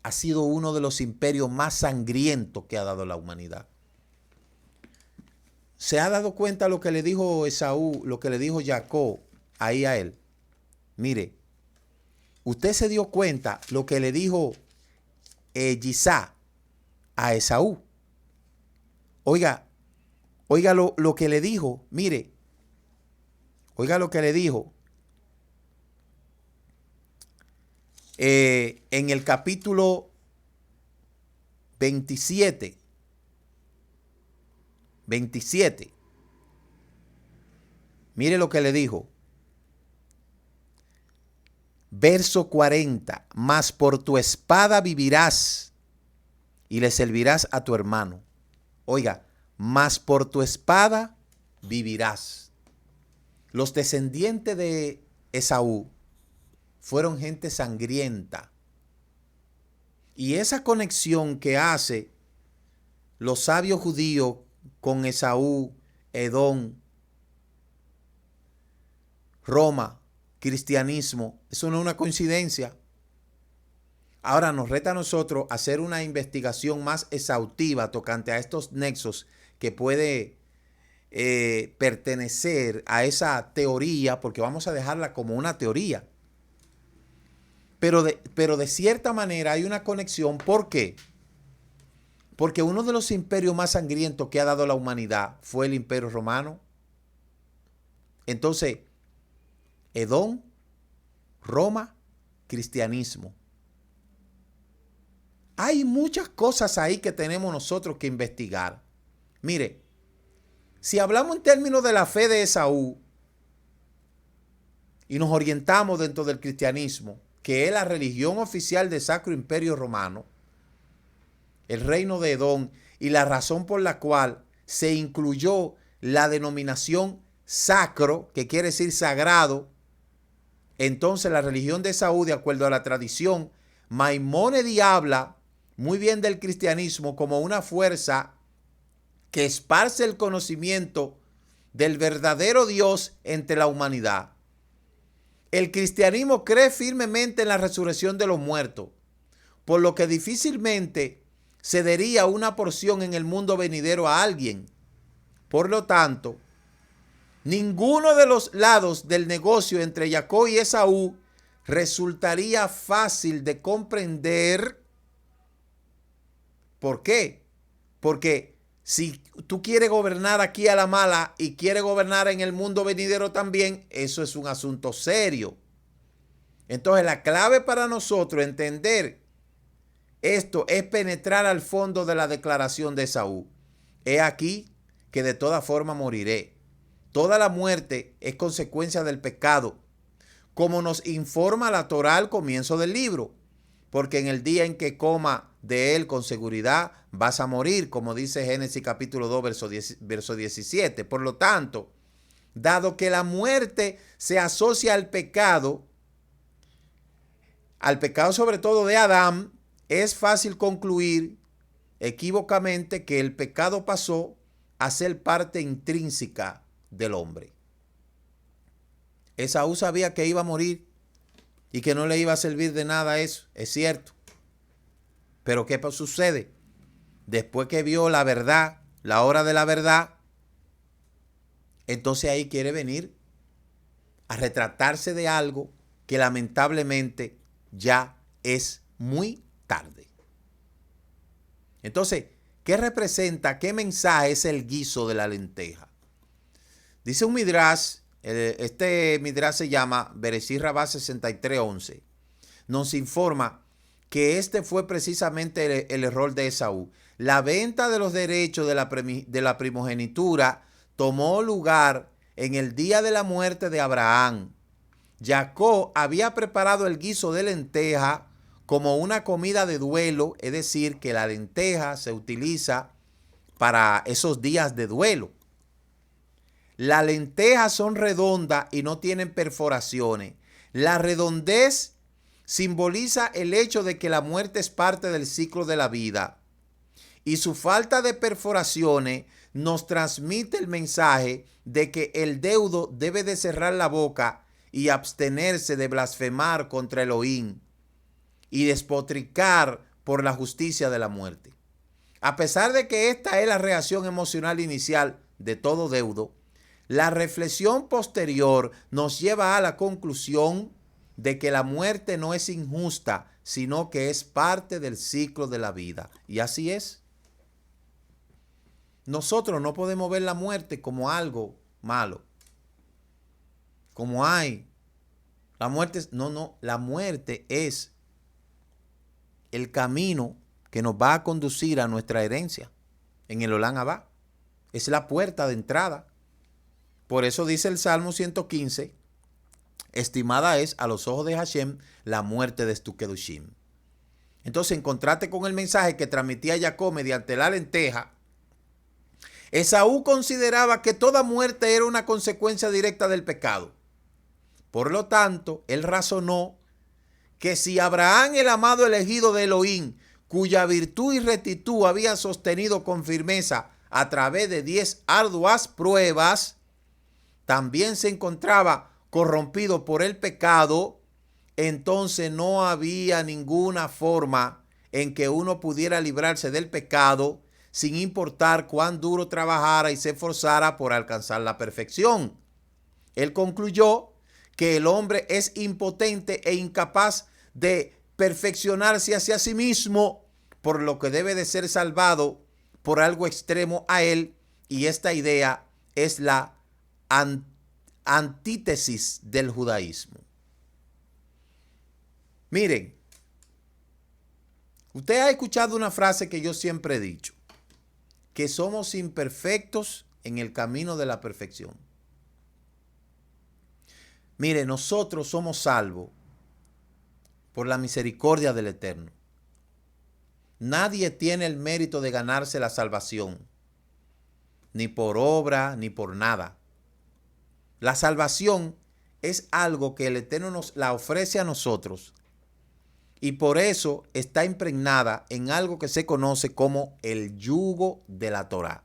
ha sido uno de los imperios más sangrientos que ha dado la humanidad. ¿Se ha dado cuenta lo que le dijo Esaú, lo que le dijo Jacob ahí a él? Mire, usted se dio cuenta lo que le dijo Yisá a Esaú. Oiga lo que le dijo, mire, oiga lo que le dijo en el capítulo 27. Mire lo que le dijo. Verso 40. Mas por tu espada vivirás y le servirás a tu hermano. Oiga, mas por tu espada vivirás. Los descendientes de Esaú fueron gente sangrienta. Y esa conexión que hace los sabios judíos con Esaú, Edom, Roma, cristianismo, eso no es una coincidencia. Ahora nos reta a nosotros hacer una investigación más exhaustiva tocante a estos nexos que puede pertenecer a esa teoría, porque vamos a dejarla como una teoría. Pero de cierta manera hay una conexión. ¿Por qué? Porque uno de los imperios más sangrientos que ha dado la humanidad fue el Imperio Romano. Entonces, Edom, Roma, cristianismo. Hay muchas cosas ahí que tenemos nosotros que investigar. Mire, si hablamos en términos de la fe de Esaú y nos orientamos dentro del cristianismo, que es la religión oficial del Sacro Imperio Romano, el reino de Edom, y la razón por la cual se incluyó la denominación sacro, que quiere decir sagrado, entonces la religión de Esaú, de acuerdo a la tradición, Maimónides habla muy bien del cristianismo como una fuerza que esparce el conocimiento del verdadero Dios entre la humanidad. El cristianismo cree firmemente en la resurrección de los muertos, por lo que difícilmente cedería una porción en el mundo venidero a alguien. Por lo tanto, ninguno de los lados del negocio entre Jacob y Esaú resultaría fácil de comprender. ¿Por qué? Porque si tú quieres gobernar aquí a la mala y quieres gobernar en el mundo venidero también, eso es un asunto serio. Entonces la clave para nosotros entender esto es penetrar al fondo de la declaración de Esaú. He aquí que de toda forma moriré. Toda la muerte es consecuencia del pecado, como nos informa la Torá al comienzo del libro. Porque en el día en que coma de él con seguridad vas a morir, como dice Génesis capítulo 2, verso 17. Por lo tanto, dado que la muerte se asocia al pecado sobre todo de Adán, es fácil concluir equívocamente que el pecado pasó a ser parte intrínseca del hombre. Esaú sabía que iba a morir y que no le iba a servir de nada eso, es cierto. Pero ¿qué sucede? Después que vio la verdad, la hora de la verdad, entonces ahí quiere venir a retratarse de algo que lamentablemente ya es muy tarde. Entonces, ¿qué representa? ¿Qué mensaje es el guiso de la lenteja? Dice un midrash, este midrash se llama Bereshit Rabbah 63:11. Nos informa que este fue precisamente el error de Esaú. La venta de los derechos de la primogenitura tomó lugar en el día de la muerte de Abraham, Jacob había preparado el guiso de lenteja como una comida de duelo, es decir, que la lenteja se utiliza para esos días de duelo. Las lentejas son redondas y no tienen perforaciones. La redondez simboliza el hecho de que la muerte es parte del ciclo de la vida. Y su falta de perforaciones nos transmite el mensaje de que el deudo debe de cerrar la boca y abstenerse de blasfemar contra Elohim y despotricar por la justicia de la muerte. A pesar de que esta es la reacción emocional inicial de todo deudo, la reflexión posterior nos lleva a la conclusión de que la muerte no es injusta, sino que es parte del ciclo de la vida. Y así es. Nosotros no podemos ver la muerte como algo malo. Como hay. La muerte es, no, la muerte es el camino que nos va a conducir a nuestra herencia en el Olam Abba. Es la puerta de entrada. Por eso dice el Salmo 115, estimada es a los ojos de Hashem la muerte de tu Kedushim. Entonces, en contraste con el mensaje que transmitía Jacob mediante la lenteja, Esaú consideraba que toda muerte era una consecuencia directa del pecado. Por lo tanto, él razonó que si Abraham, el amado elegido de Elohim, cuya virtud y rectitud había sostenido con firmeza a través de 10 arduas pruebas, también se encontraba corrompido por el pecado, entonces no había ninguna forma en que uno pudiera librarse del pecado sin importar cuán duro trabajara y se esforzara por alcanzar la perfección. Él concluyó que el hombre es impotente e incapaz de perfeccionarse hacia sí mismo, por lo que debe de ser salvado por algo extremo a él, y esta idea es la antítesis del judaísmo. Miren, usted ha escuchado una frase que yo siempre he dicho, que somos imperfectos en el camino de la perfección. Mire, nosotros somos salvos por la misericordia del Eterno. Nadie tiene el mérito de ganarse la salvación, ni por obra, ni por nada. La salvación es algo que el Eterno nos la ofrece a nosotros, y por eso está impregnada en algo que se conoce como el yugo de la Torá.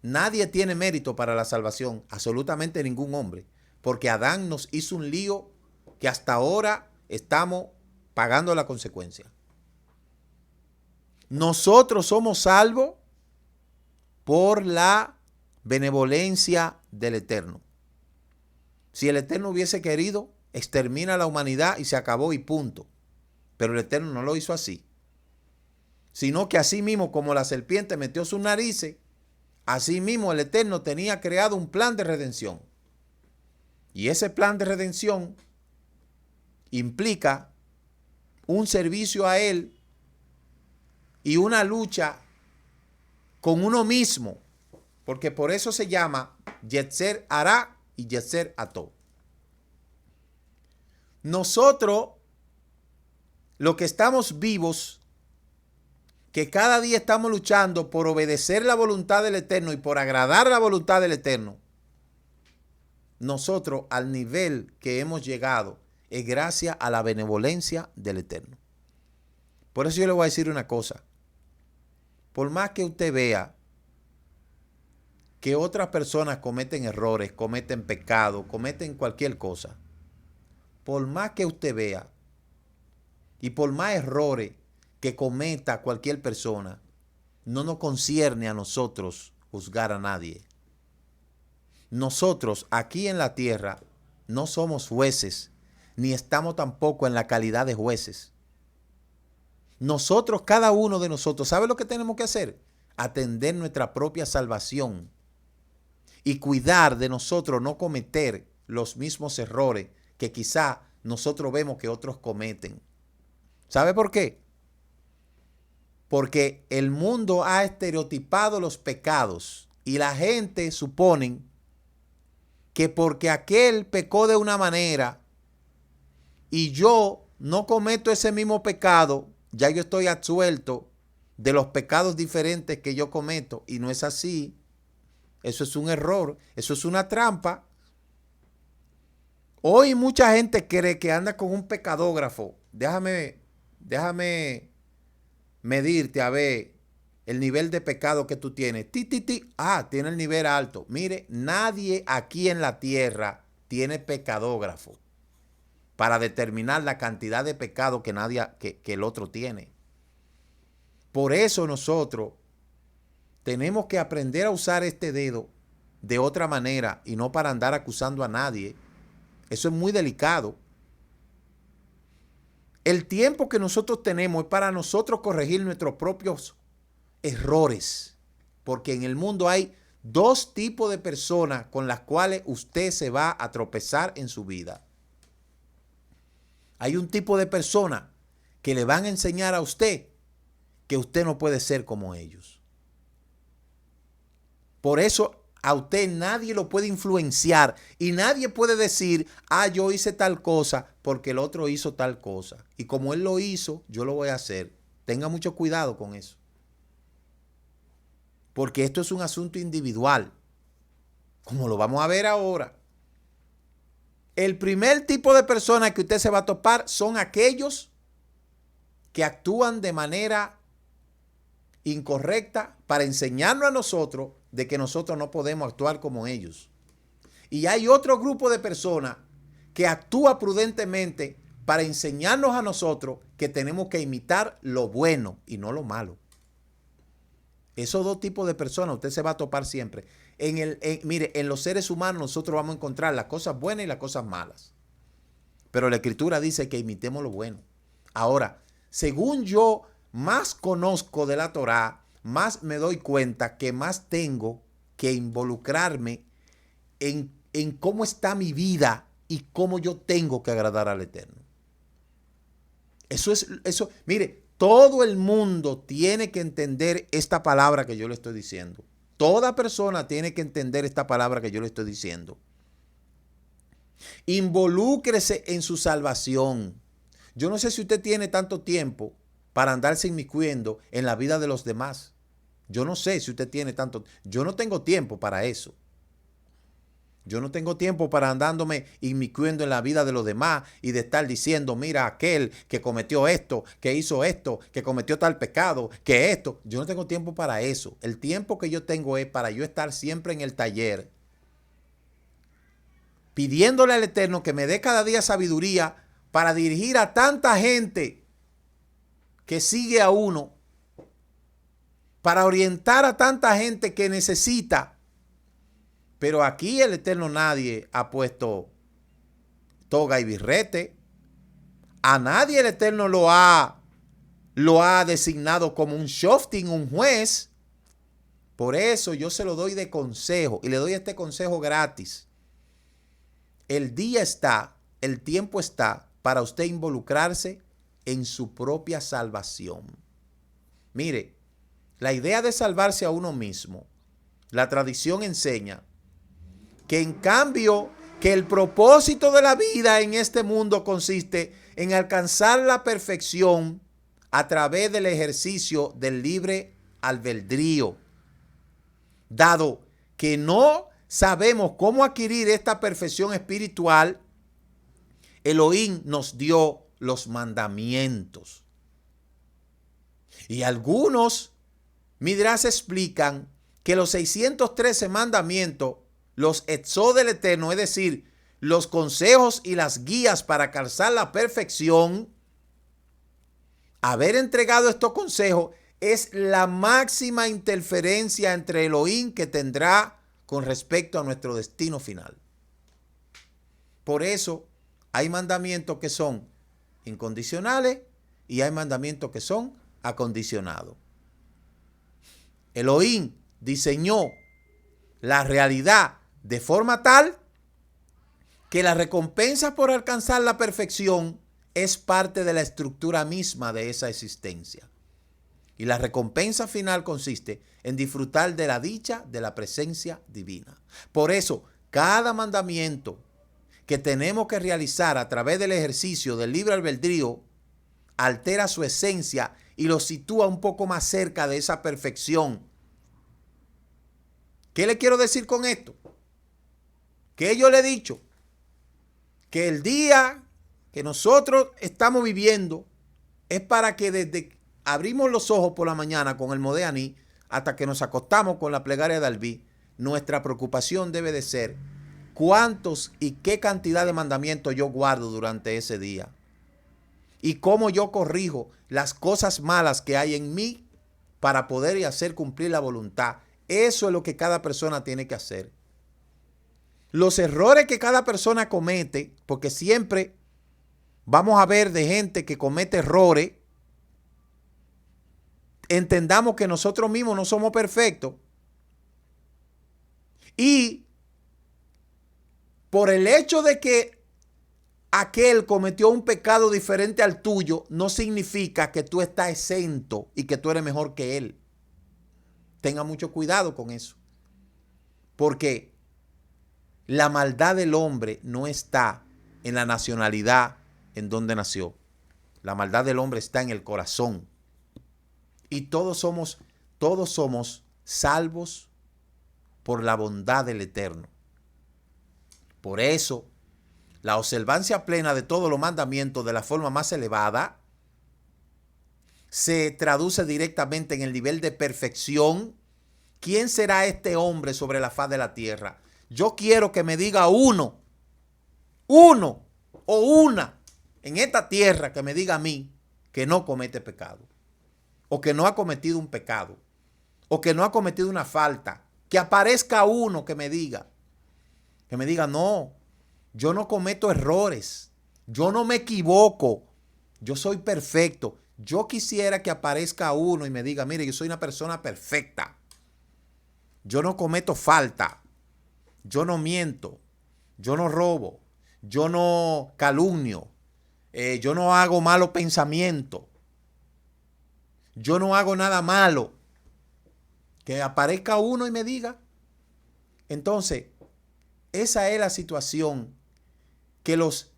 Nadie tiene mérito para la salvación, absolutamente ningún hombre, porque Adán nos hizo un lío que hasta ahora estamos pagando la consecuencia. Nosotros somos salvos por la benevolencia del Eterno. Si el Eterno hubiese querido, extermina a la humanidad y se acabó y punto. Pero el Eterno no lo hizo así. Sino que así mismo como la serpiente metió sus narices, así mismo el Eterno tenía creado un plan de redención. Y ese plan de redención implica un servicio a Él y una lucha con uno mismo, porque por eso se llama Yetzer Hara y Yetzer Atov. Nosotros, los que estamos vivos, que cada día estamos luchando por obedecer la voluntad del Eterno y por agradar la voluntad del Eterno, nosotros al nivel que hemos llegado es gracias a la benevolencia del Eterno. Por eso yo le voy a decir una cosa. Por más que usted vea que otras personas cometen errores, cometen pecado, cometen cualquier cosa, por más que usted vea y por más errores que cometa cualquier persona, no nos concierne a nosotros juzgar a nadie. Nosotros aquí en la tierra no somos jueces, ni estamos tampoco en la calidad de jueces. Nosotros, cada uno de nosotros, ¿sabe lo que tenemos que hacer? Atender nuestra propia salvación y cuidar de nosotros no cometer los mismos errores que quizá nosotros vemos que otros cometen. ¿Sabe por qué? Porque el mundo ha estereotipado los pecados y la gente supone que porque aquel pecó de una manera y yo no cometo ese mismo pecado, ya yo estoy absuelto de los pecados diferentes que yo cometo. Y no es así. Eso es un error. Eso es una trampa. Hoy mucha gente cree que anda con un pecadógrafo. Déjame medirte a ver el nivel de pecado que tú tienes. Tiene el nivel alto. Mire, nadie aquí en la tierra tiene pecadógrafo para determinar la cantidad de pecado que el otro tiene. Por eso nosotros tenemos que aprender a usar este dedo de otra manera y no para andar acusando a nadie. Eso es muy delicado. El tiempo que nosotros tenemos es para nosotros corregir nuestros propios errores. Porque en el mundo hay dos tipos de personas con las cuales usted se va a tropezar en su vida. Hay un tipo de persona que le van a enseñar a usted que usted no puede ser como ellos. Por eso a usted nadie lo puede influenciar y nadie puede decir, yo hice tal cosa porque el otro hizo tal cosa. Y como él lo hizo, yo lo voy a hacer. Tenga mucho cuidado con eso. Porque esto es un asunto individual, como lo vamos a ver ahora. El primer tipo de personas que usted se va a topar son aquellos que actúan de manera incorrecta para enseñarnos a nosotros de que nosotros no podemos actuar como ellos. Y hay otro grupo de personas que actúa prudentemente para enseñarnos a nosotros que tenemos que imitar lo bueno y no lo malo. Esos dos tipos de personas usted se va a topar siempre. Mire, en los seres humanos nosotros vamos a encontrar las cosas buenas y las cosas malas. Pero la Escritura dice que imitemos lo bueno. Ahora, según yo más conozco de la Torá, más me doy cuenta que más tengo que involucrarme en cómo está mi vida y cómo yo tengo que agradar al Eterno. Eso, mire, todo el mundo tiene que entender esta palabra que yo le estoy diciendo. Toda persona tiene que entender esta palabra que yo le estoy diciendo. Involúcrese en su salvación. Yo no sé si usted tiene tanto tiempo para andarse inmiscuyendo en la vida de los demás. Yo no sé si usted tiene tanto. Yo no tengo tiempo para eso. Yo no tengo tiempo para andándome inmiscuyendo en la vida de los demás y de estar diciendo, mira, aquel que cometió esto, que hizo esto, que cometió tal pecado, que esto. Yo no tengo tiempo para eso. El tiempo que yo tengo es para yo estar siempre en el taller, pidiéndole al Eterno que me dé cada día sabiduría para dirigir a tanta gente que sigue a uno, para orientar a tanta gente que necesita. Pero aquí el Eterno nadie ha puesto toga y birrete. A nadie el Eterno lo ha designado como un shoftim, un juez. Por eso yo se lo doy de consejo y le doy este consejo gratis. El día está, el tiempo está para usted involucrarse en su propia salvación. Mire, la idea de salvarse a uno mismo, la tradición enseña que en cambio, que el propósito de la vida en este mundo consiste en alcanzar la perfección a través del ejercicio del libre albedrío. Dado que no sabemos cómo adquirir esta perfección espiritual, Elohim nos dio los mandamientos. Y algunos Midrash explican que los 613 mandamientos, los etzod del Eterno, es decir, los consejos y las guías para alcanzar la perfección, haber entregado estos consejos es la máxima interferencia entre Elohim que tendrá con respecto a nuestro destino final. Por eso hay mandamientos que son incondicionales y hay mandamientos que son acondicionados. Elohim diseñó la realidad de forma tal que la recompensa por alcanzar la perfección es parte de la estructura misma de esa existencia. Y la recompensa final consiste en disfrutar de la dicha de la presencia divina. Por eso, cada mandamiento que tenemos que realizar a través del ejercicio del libre albedrío altera su esencia y lo sitúa un poco más cerca de esa perfección. ¿Qué le quiero decir con esto? Que yo le he dicho que el día que nosotros estamos viviendo es para que desde que abrimos los ojos por la mañana con el Modéani hasta que nos acostamos con la plegaria de Alví, nuestra preocupación debe de ser cuántos y qué cantidad de mandamientos yo guardo durante ese día y cómo yo corrijo las cosas malas que hay en mí para poder hacer cumplir la voluntad. Eso es lo que cada persona tiene que hacer. Los errores que cada persona comete, porque siempre vamos a ver de gente que comete errores, entendamos que nosotros mismos no somos perfectos y por el hecho de que aquel cometió un pecado diferente al tuyo, no significa que tú estás exento y que tú eres mejor que él. Tenga mucho cuidado con eso. Porque la maldad del hombre no está en la nacionalidad en donde nació. La maldad del hombre está en el corazón. Y todos somos salvos por la bondad del Eterno. Por eso, la observancia plena de todos los mandamientos de la forma más elevada se traduce directamente en el nivel de perfección. ¿Quién será este hombre sobre la faz de la tierra? Yo quiero que me diga uno o una en esta tierra que me diga a mí que no comete pecado, o que no ha cometido un pecado, o que no ha cometido una falta. Que aparezca uno que me diga, no, yo no cometo errores, yo no me equivoco, yo soy perfecto. Yo quisiera que aparezca uno y me diga, mire, yo soy una persona perfecta, yo no cometo falta, yo no miento, yo no robo, yo no calumnio, yo no hago malos pensamientos, yo no hago nada malo. Que aparezca uno y me diga. Entonces, esa es la situación que los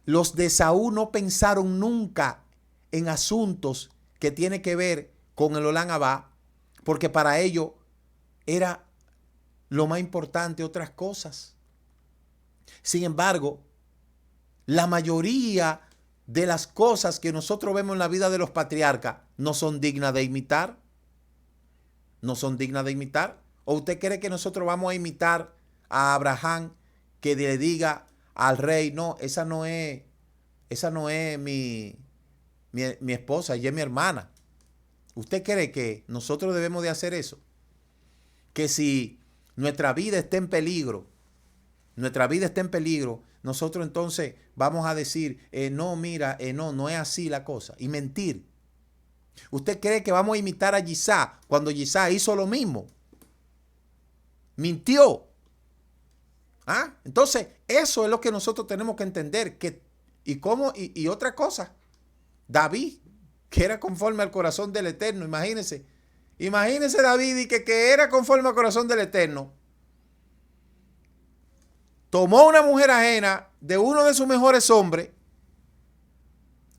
de Saúl no pensaron nunca en asuntos que tienen que ver con el Olán Abá, porque para ellos era lo más importante otras cosas. Sin embargo, la mayoría de las cosas que nosotros vemos en la vida de los patriarcas no son dignas de imitar. No son dignas de imitar. ¿O usted cree que nosotros vamos a imitar a Abraham que le diga al rey, no, esa no es mi esposa, ella es mi hermana? ¿Usted cree que nosotros debemos de hacer eso? Que si nuestra vida está en peligro, nosotros entonces vamos a decir, no, mira, no es así la cosa, y mentir. ¿Usted cree que vamos a imitar a Yisá cuando Yisá hizo lo mismo? Mintió. ¿Ah? Entonces, eso es lo que nosotros tenemos que entender. Y otra cosa, David, que era conforme al corazón del Eterno, imagínense David y que era conforme al corazón del Eterno. Tomó una mujer ajena de uno de sus mejores hombres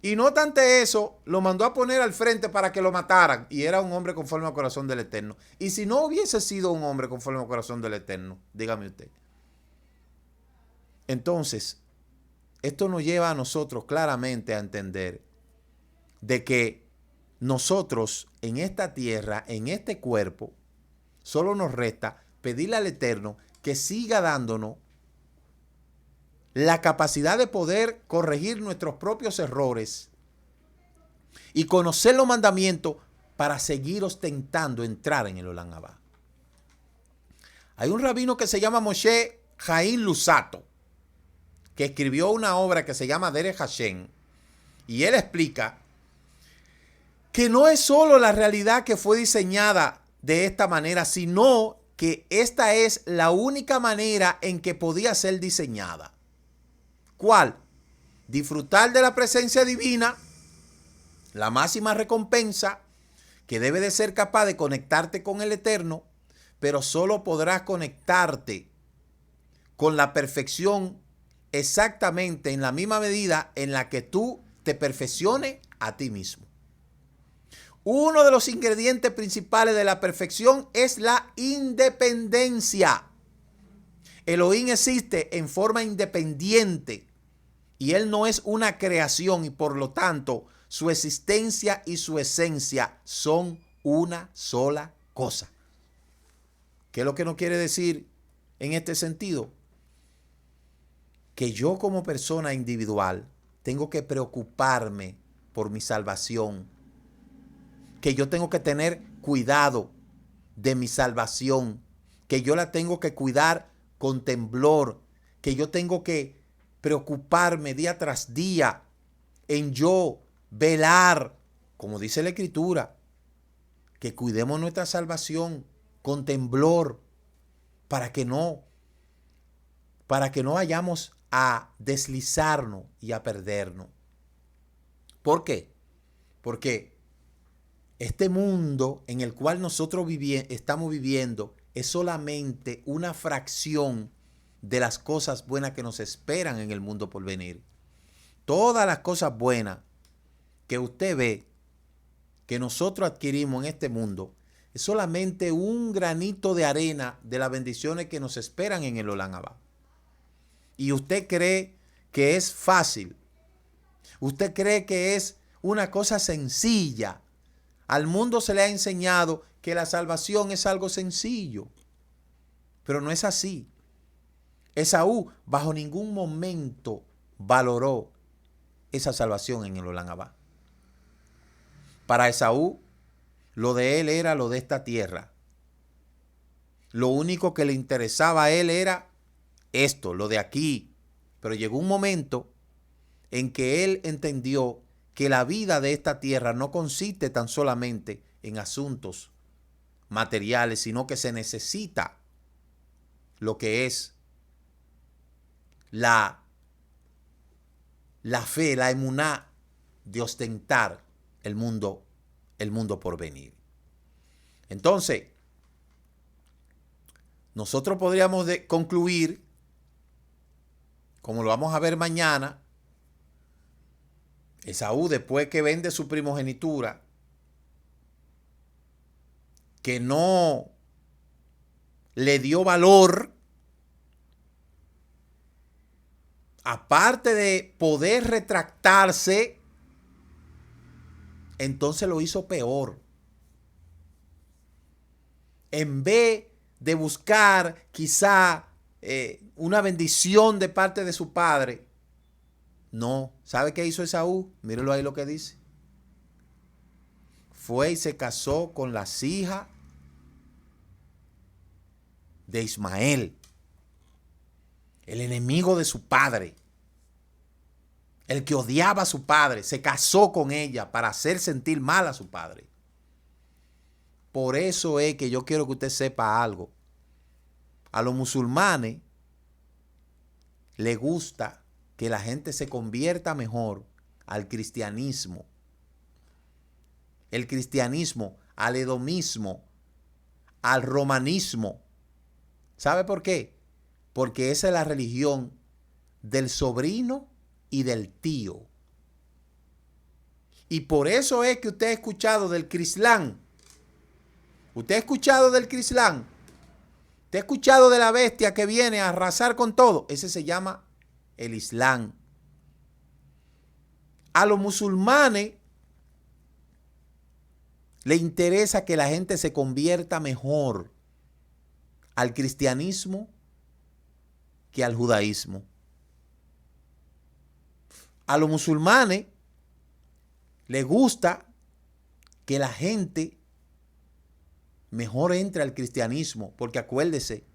y no obstante eso, lo mandó a poner al frente para que lo mataran. Y era un hombre conforme al corazón del Eterno. Y si no hubiese sido un hombre conforme al corazón del Eterno, dígame usted. Entonces, esto nos lleva a nosotros claramente a entender de que nosotros en esta tierra, en este cuerpo, solo nos resta pedirle al Eterno que siga dándonos la capacidad de poder corregir nuestros propios errores y conocer los mandamientos para seguir ostentando entrar en el Olán Abá. Hay un rabino que se llama Moshe Jaín Lusato, que escribió una obra que se llama Derech Hashem, y él explica que no es solo la realidad que fue diseñada de esta manera, sino que esta es la única manera en que podía ser diseñada. ¿Cuál? Disfrutar de la presencia divina, la máxima recompensa, que debe de ser capaz de conectarte con el Eterno, pero solo podrás conectarte con la perfección exactamente en la misma medida en la que tú te perfecciones a ti mismo. Uno de los ingredientes principales de la perfección es la independencia. Elohim existe en forma independiente y Él no es una creación y por lo tanto su existencia y su esencia son una sola cosa. ¿Qué es lo que nos quiere decir en este sentido? Que yo como persona individual tengo que preocuparme por mi salvación, que yo tengo que tener cuidado de mi salvación, que yo la tengo que cuidar con temblor, que yo tengo que preocuparme día tras día en yo velar, como dice la Escritura, que cuidemos nuestra salvación con temblor para que no vayamos a deslizarnos y a perdernos. ¿Por qué? Porque este mundo en el cual nosotros estamos viviendo es solamente una fracción de las cosas buenas que nos esperan en el mundo por venir. Todas las cosas buenas que usted ve, que nosotros adquirimos en este mundo, es solamente un granito de arena de las bendiciones que nos esperan en el Olam Abba. Y usted cree que es fácil. Usted cree que es una cosa sencilla. Al mundo se le ha enseñado que la salvación es algo sencillo. Pero no es así. Esaú bajo ningún momento valoró esa salvación en el Olam Abba. Para Esaú, lo de él era lo de esta tierra. Lo único que le interesaba a él era esto, lo de aquí. Pero llegó un momento en que él entendió que la vida de esta tierra no consiste tan solamente en asuntos materiales, sino que se necesita lo que es la fe, la emuná de ostentar el mundo por venir. Entonces, nosotros podríamos concluir, como lo vamos a ver mañana, Esaú, después que vende su primogenitura, que no le dio valor, aparte de poder retractarse, entonces lo hizo peor. En vez de buscar quizá una bendición de parte de su padre, no. ¿Sabe qué hizo Esaú? Mírelo ahí lo que dice. Fue y se casó con las hijas de Ismael, el enemigo de su padre, el que odiaba a su padre. Se casó con ella para hacer sentir mal a su padre. Por eso es que yo quiero que usted sepa algo. A los musulmanes les gusta que la gente se convierta mejor al cristianismo. El cristianismo, al edomismo, al romanismo. ¿Sabe por qué? Porque esa es la religión del sobrino y del tío. Y por eso es que usted ha escuchado del Crislán. ¿Usted ha escuchado del Crislán? ¿Usted ha escuchado de la bestia que viene a arrasar con todo? Ese se llama el Islam. A los musulmanes le interesa que la gente se convierta mejor al cristianismo que al judaísmo. A los musulmanes les gusta que la gente mejor entre al cristianismo, porque acuérdese,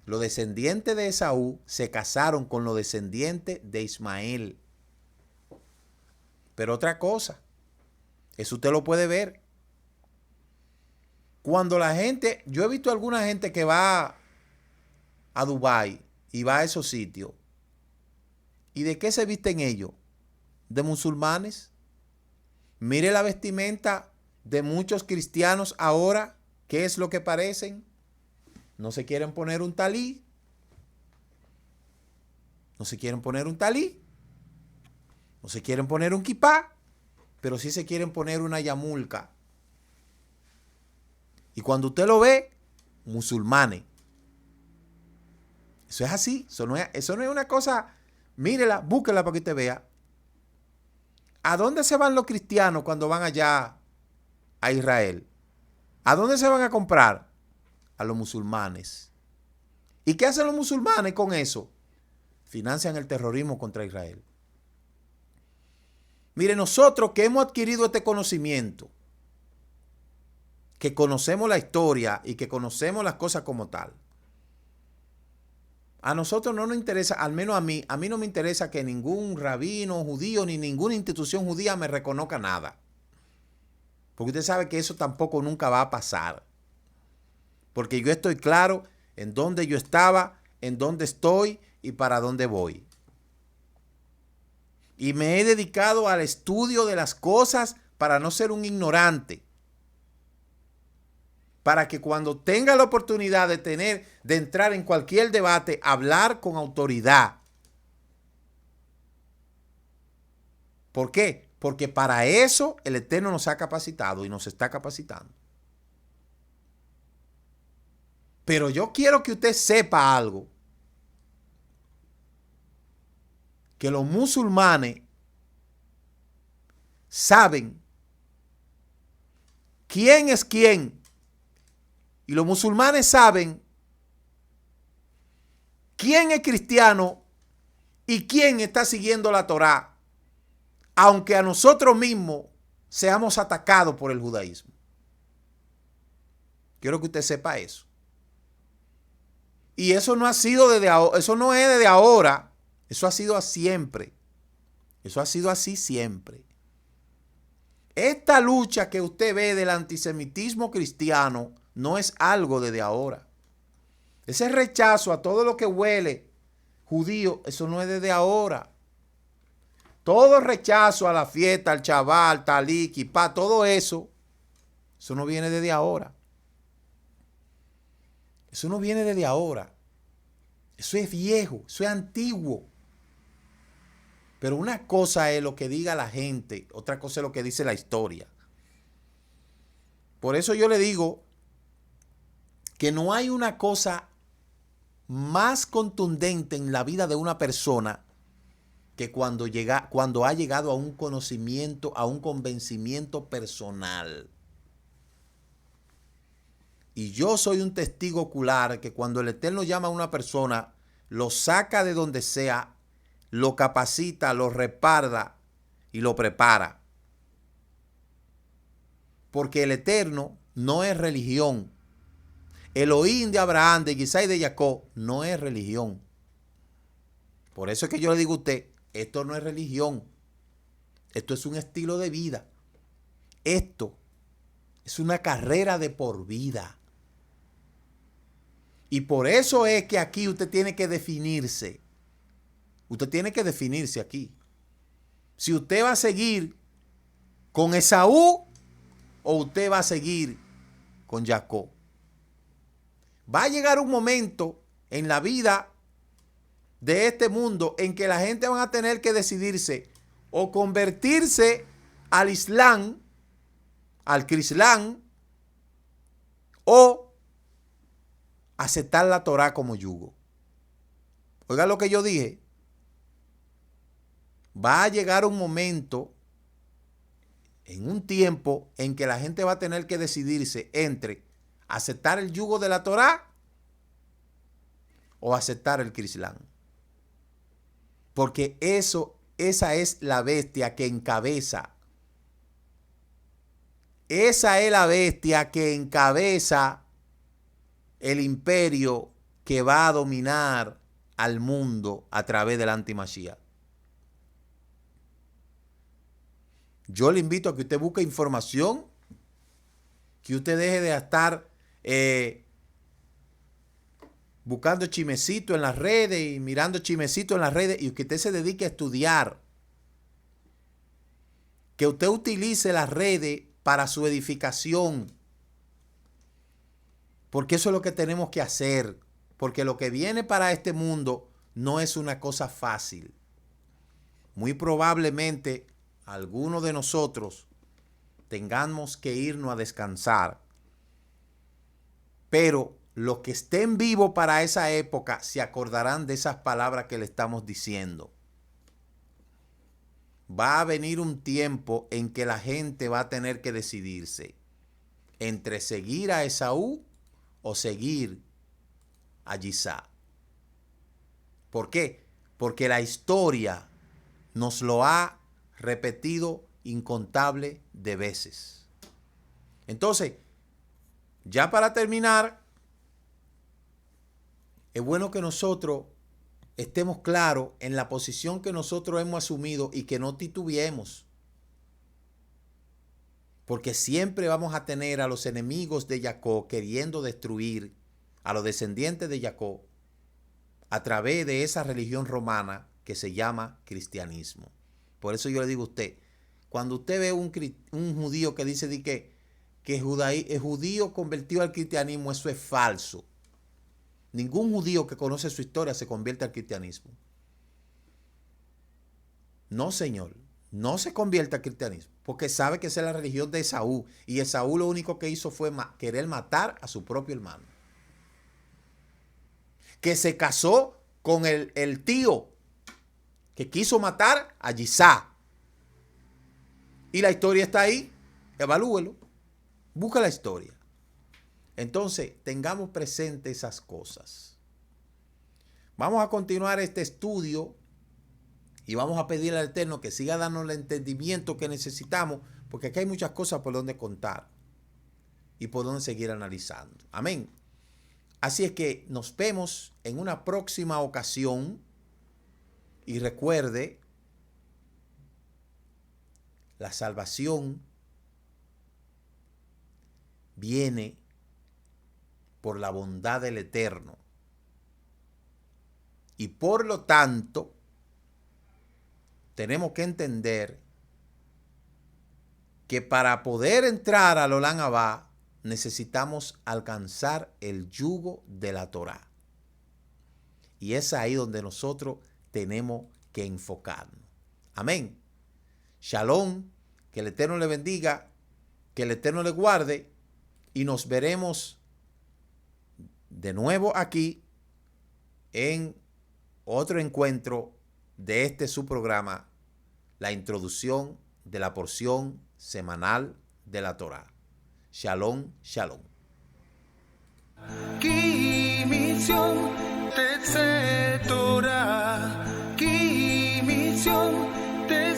los descendientes de Esaú se casaron con los descendientes de Ismael. Pero otra cosa, eso usted lo puede ver. Cuando la gente, yo he visto a alguna gente que va a Dubái y va a esos sitios. ¿Y de qué se visten ellos? ¿De musulmanes? Mire la vestimenta de muchos cristianos ahora, ¿qué es lo que parecen? no se quieren poner un talí. No se quieren poner un talí. No se quieren poner un kipá. Pero sí se quieren poner una yamulca. Y cuando usted lo ve, musulmanes. Eso es así. Eso no es una cosa. Mírela, búsquela para que usted vea. ¿A dónde se van los cristianos cuando van allá a Israel? ¿A dónde se van a comprar? A los musulmanes. ¿Y qué hacen los musulmanes con eso? Financian el terrorismo contra Israel. Mire, nosotros que hemos adquirido este conocimiento, que conocemos la historia y que conocemos las cosas como tal, a nosotros no nos interesa, al menos a mí no me interesa que ningún rabino judío ni ninguna institución judía me reconozca nada. Porque usted sabe que eso tampoco nunca va a pasar. Porque yo estoy claro en dónde yo estaba, en dónde estoy y para dónde voy. Y me he dedicado al estudio de las cosas para no ser un ignorante. Para que cuando tenga la oportunidad de entrar en cualquier debate, hablar con autoridad. ¿Por qué? Porque para eso el Eterno nos ha capacitado y nos está capacitando. Pero yo quiero que usted sepa algo. Que los musulmanes saben quién es quién. Y los musulmanes saben quién es cristiano y quién está siguiendo la Torá, aunque a nosotros mismos seamos atacados por el judaísmo. Quiero que usted sepa eso. Y eso no ha sido desde ahora, eso no es desde ahora, eso ha sido siempre. Eso ha sido así siempre. Esta lucha que usted ve del antisemitismo cristiano no es algo desde ahora. Ese rechazo a todo lo que huele judío, eso no es desde ahora. Todo rechazo a la fiesta, al chaval, talí, kipá, todo eso no viene desde ahora. Eso no viene desde ahora. Eso es viejo, eso es antiguo. Pero una cosa es lo que diga la gente, otra cosa es lo que dice la historia. Por eso yo le digo que no hay una cosa más contundente en la vida de una persona que cuando ha llegado a un conocimiento, a un convencimiento personal. Y yo soy un testigo ocular que cuando el Eterno llama a una persona, lo saca de donde sea, lo capacita, lo reparda y lo prepara. Porque el Eterno no es religión. Elohim de Abraham, de Isaac y de Jacob no es religión. Por eso es que yo le digo a usted, esto no es religión. Esto es un estilo de vida. Esto es una carrera de por vida. Y por eso es que aquí usted tiene que definirse. Usted tiene que definirse aquí. Si usted va a seguir con Esaú o usted va a seguir con Jacob. Va a llegar un momento en la vida de este mundo en que la gente va a tener que decidirse o convertirse al Islam, al Crislán, o aceptar la Torá como yugo. Oiga lo que yo dije. Va a llegar un momento, en un tiempo, en que la gente va a tener que decidirse entre aceptar el yugo de la Torá o aceptar el Crislán. Porque esa es la bestia que encabeza. Esa es la bestia que encabeza el imperio que va a dominar al mundo a través del anti-Mashiach. Yo le invito a que usted busque información, que usted deje de estar buscando chimecito en las redes y mirando chimecito en las redes y que usted se dedique a estudiar. Que usted utilice las redes para su edificación. Porque eso es lo que tenemos que hacer. Porque lo que viene para este mundo no es una cosa fácil. Muy probablemente algunos de nosotros tengamos que irnos a descansar. Pero los que estén vivos para esa época se acordarán de esas palabras que le estamos diciendo. Va a venir un tiempo en que la gente va a tener que decidirse entre seguir a Esaú o seguir a Yisá. ¿Por qué? Porque la historia nos lo ha repetido incontables de veces. Entonces, ya para terminar, es bueno que nosotros estemos claros en la posición que nosotros hemos asumido y que no titubeemos. Porque siempre vamos a tener a los enemigos de Jacob queriendo destruir a los descendientes de Jacob a través de esa religión romana que se llama cristianismo. Por eso yo le digo a usted, cuando usted ve un judío que dice que el judío convertido al cristianismo, eso es falso. Ningún judío que conoce su historia se convierte al cristianismo. No, señor, no se convierte al cristianismo, porque sabe que esa es la religión de Esaú, y Esaú lo único que hizo fue querer matar a su propio hermano, que se casó con el tío que quiso matar a Yisá. Y la historia está ahí, evalúelo, busca la historia. Entonces, tengamos presente esas cosas. Vamos a continuar este estudio y vamos a pedirle al Eterno que siga dando el entendimiento que necesitamos, porque aquí hay muchas cosas por donde contar y por donde seguir analizando. Amén. Así es que nos vemos en una próxima ocasión y recuerde, la salvación viene por la bondad del Eterno. Y por lo tanto, tenemos que entender que para poder entrar al Olam Abba necesitamos alcanzar el yugo de la Torá. Y es ahí donde nosotros tenemos que enfocarnos. Amén. Shalom, que el Eterno le bendiga, que el Eterno le guarde y nos veremos de nuevo aquí en otro encuentro de este su programa, la introducción de la porción semanal de la Torá. Shalom, shalom. Ki misión te Torah, ki misión te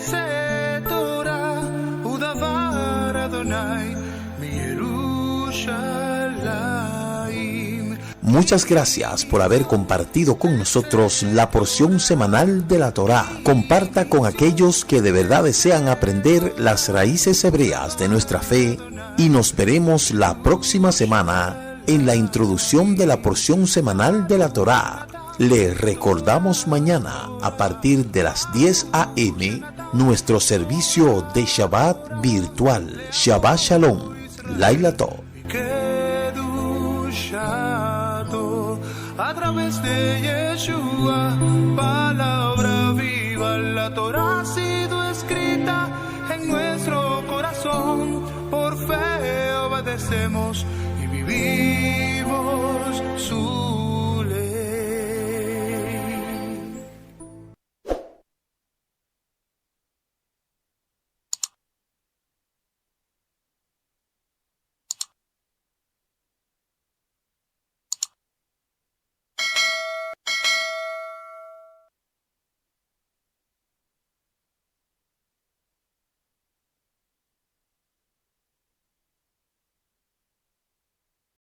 Torah, udavar Adonai mi Yerushalayim. Muchas gracias por haber compartido con nosotros la porción semanal de la Torá. Comparta con aquellos que de verdad desean aprender las raíces hebreas de nuestra fe y nos veremos la próxima semana en la introducción de la porción semanal de la Torá. Le recordamos mañana a partir de las 10 a.m. nuestro servicio de Shabbat virtual. Shabbat Shalom. Laila Tov. A través de Yeshua, palabra viva, la Torá ha sido escrita en nuestro corazón. Por fe obedecemos y vivimos.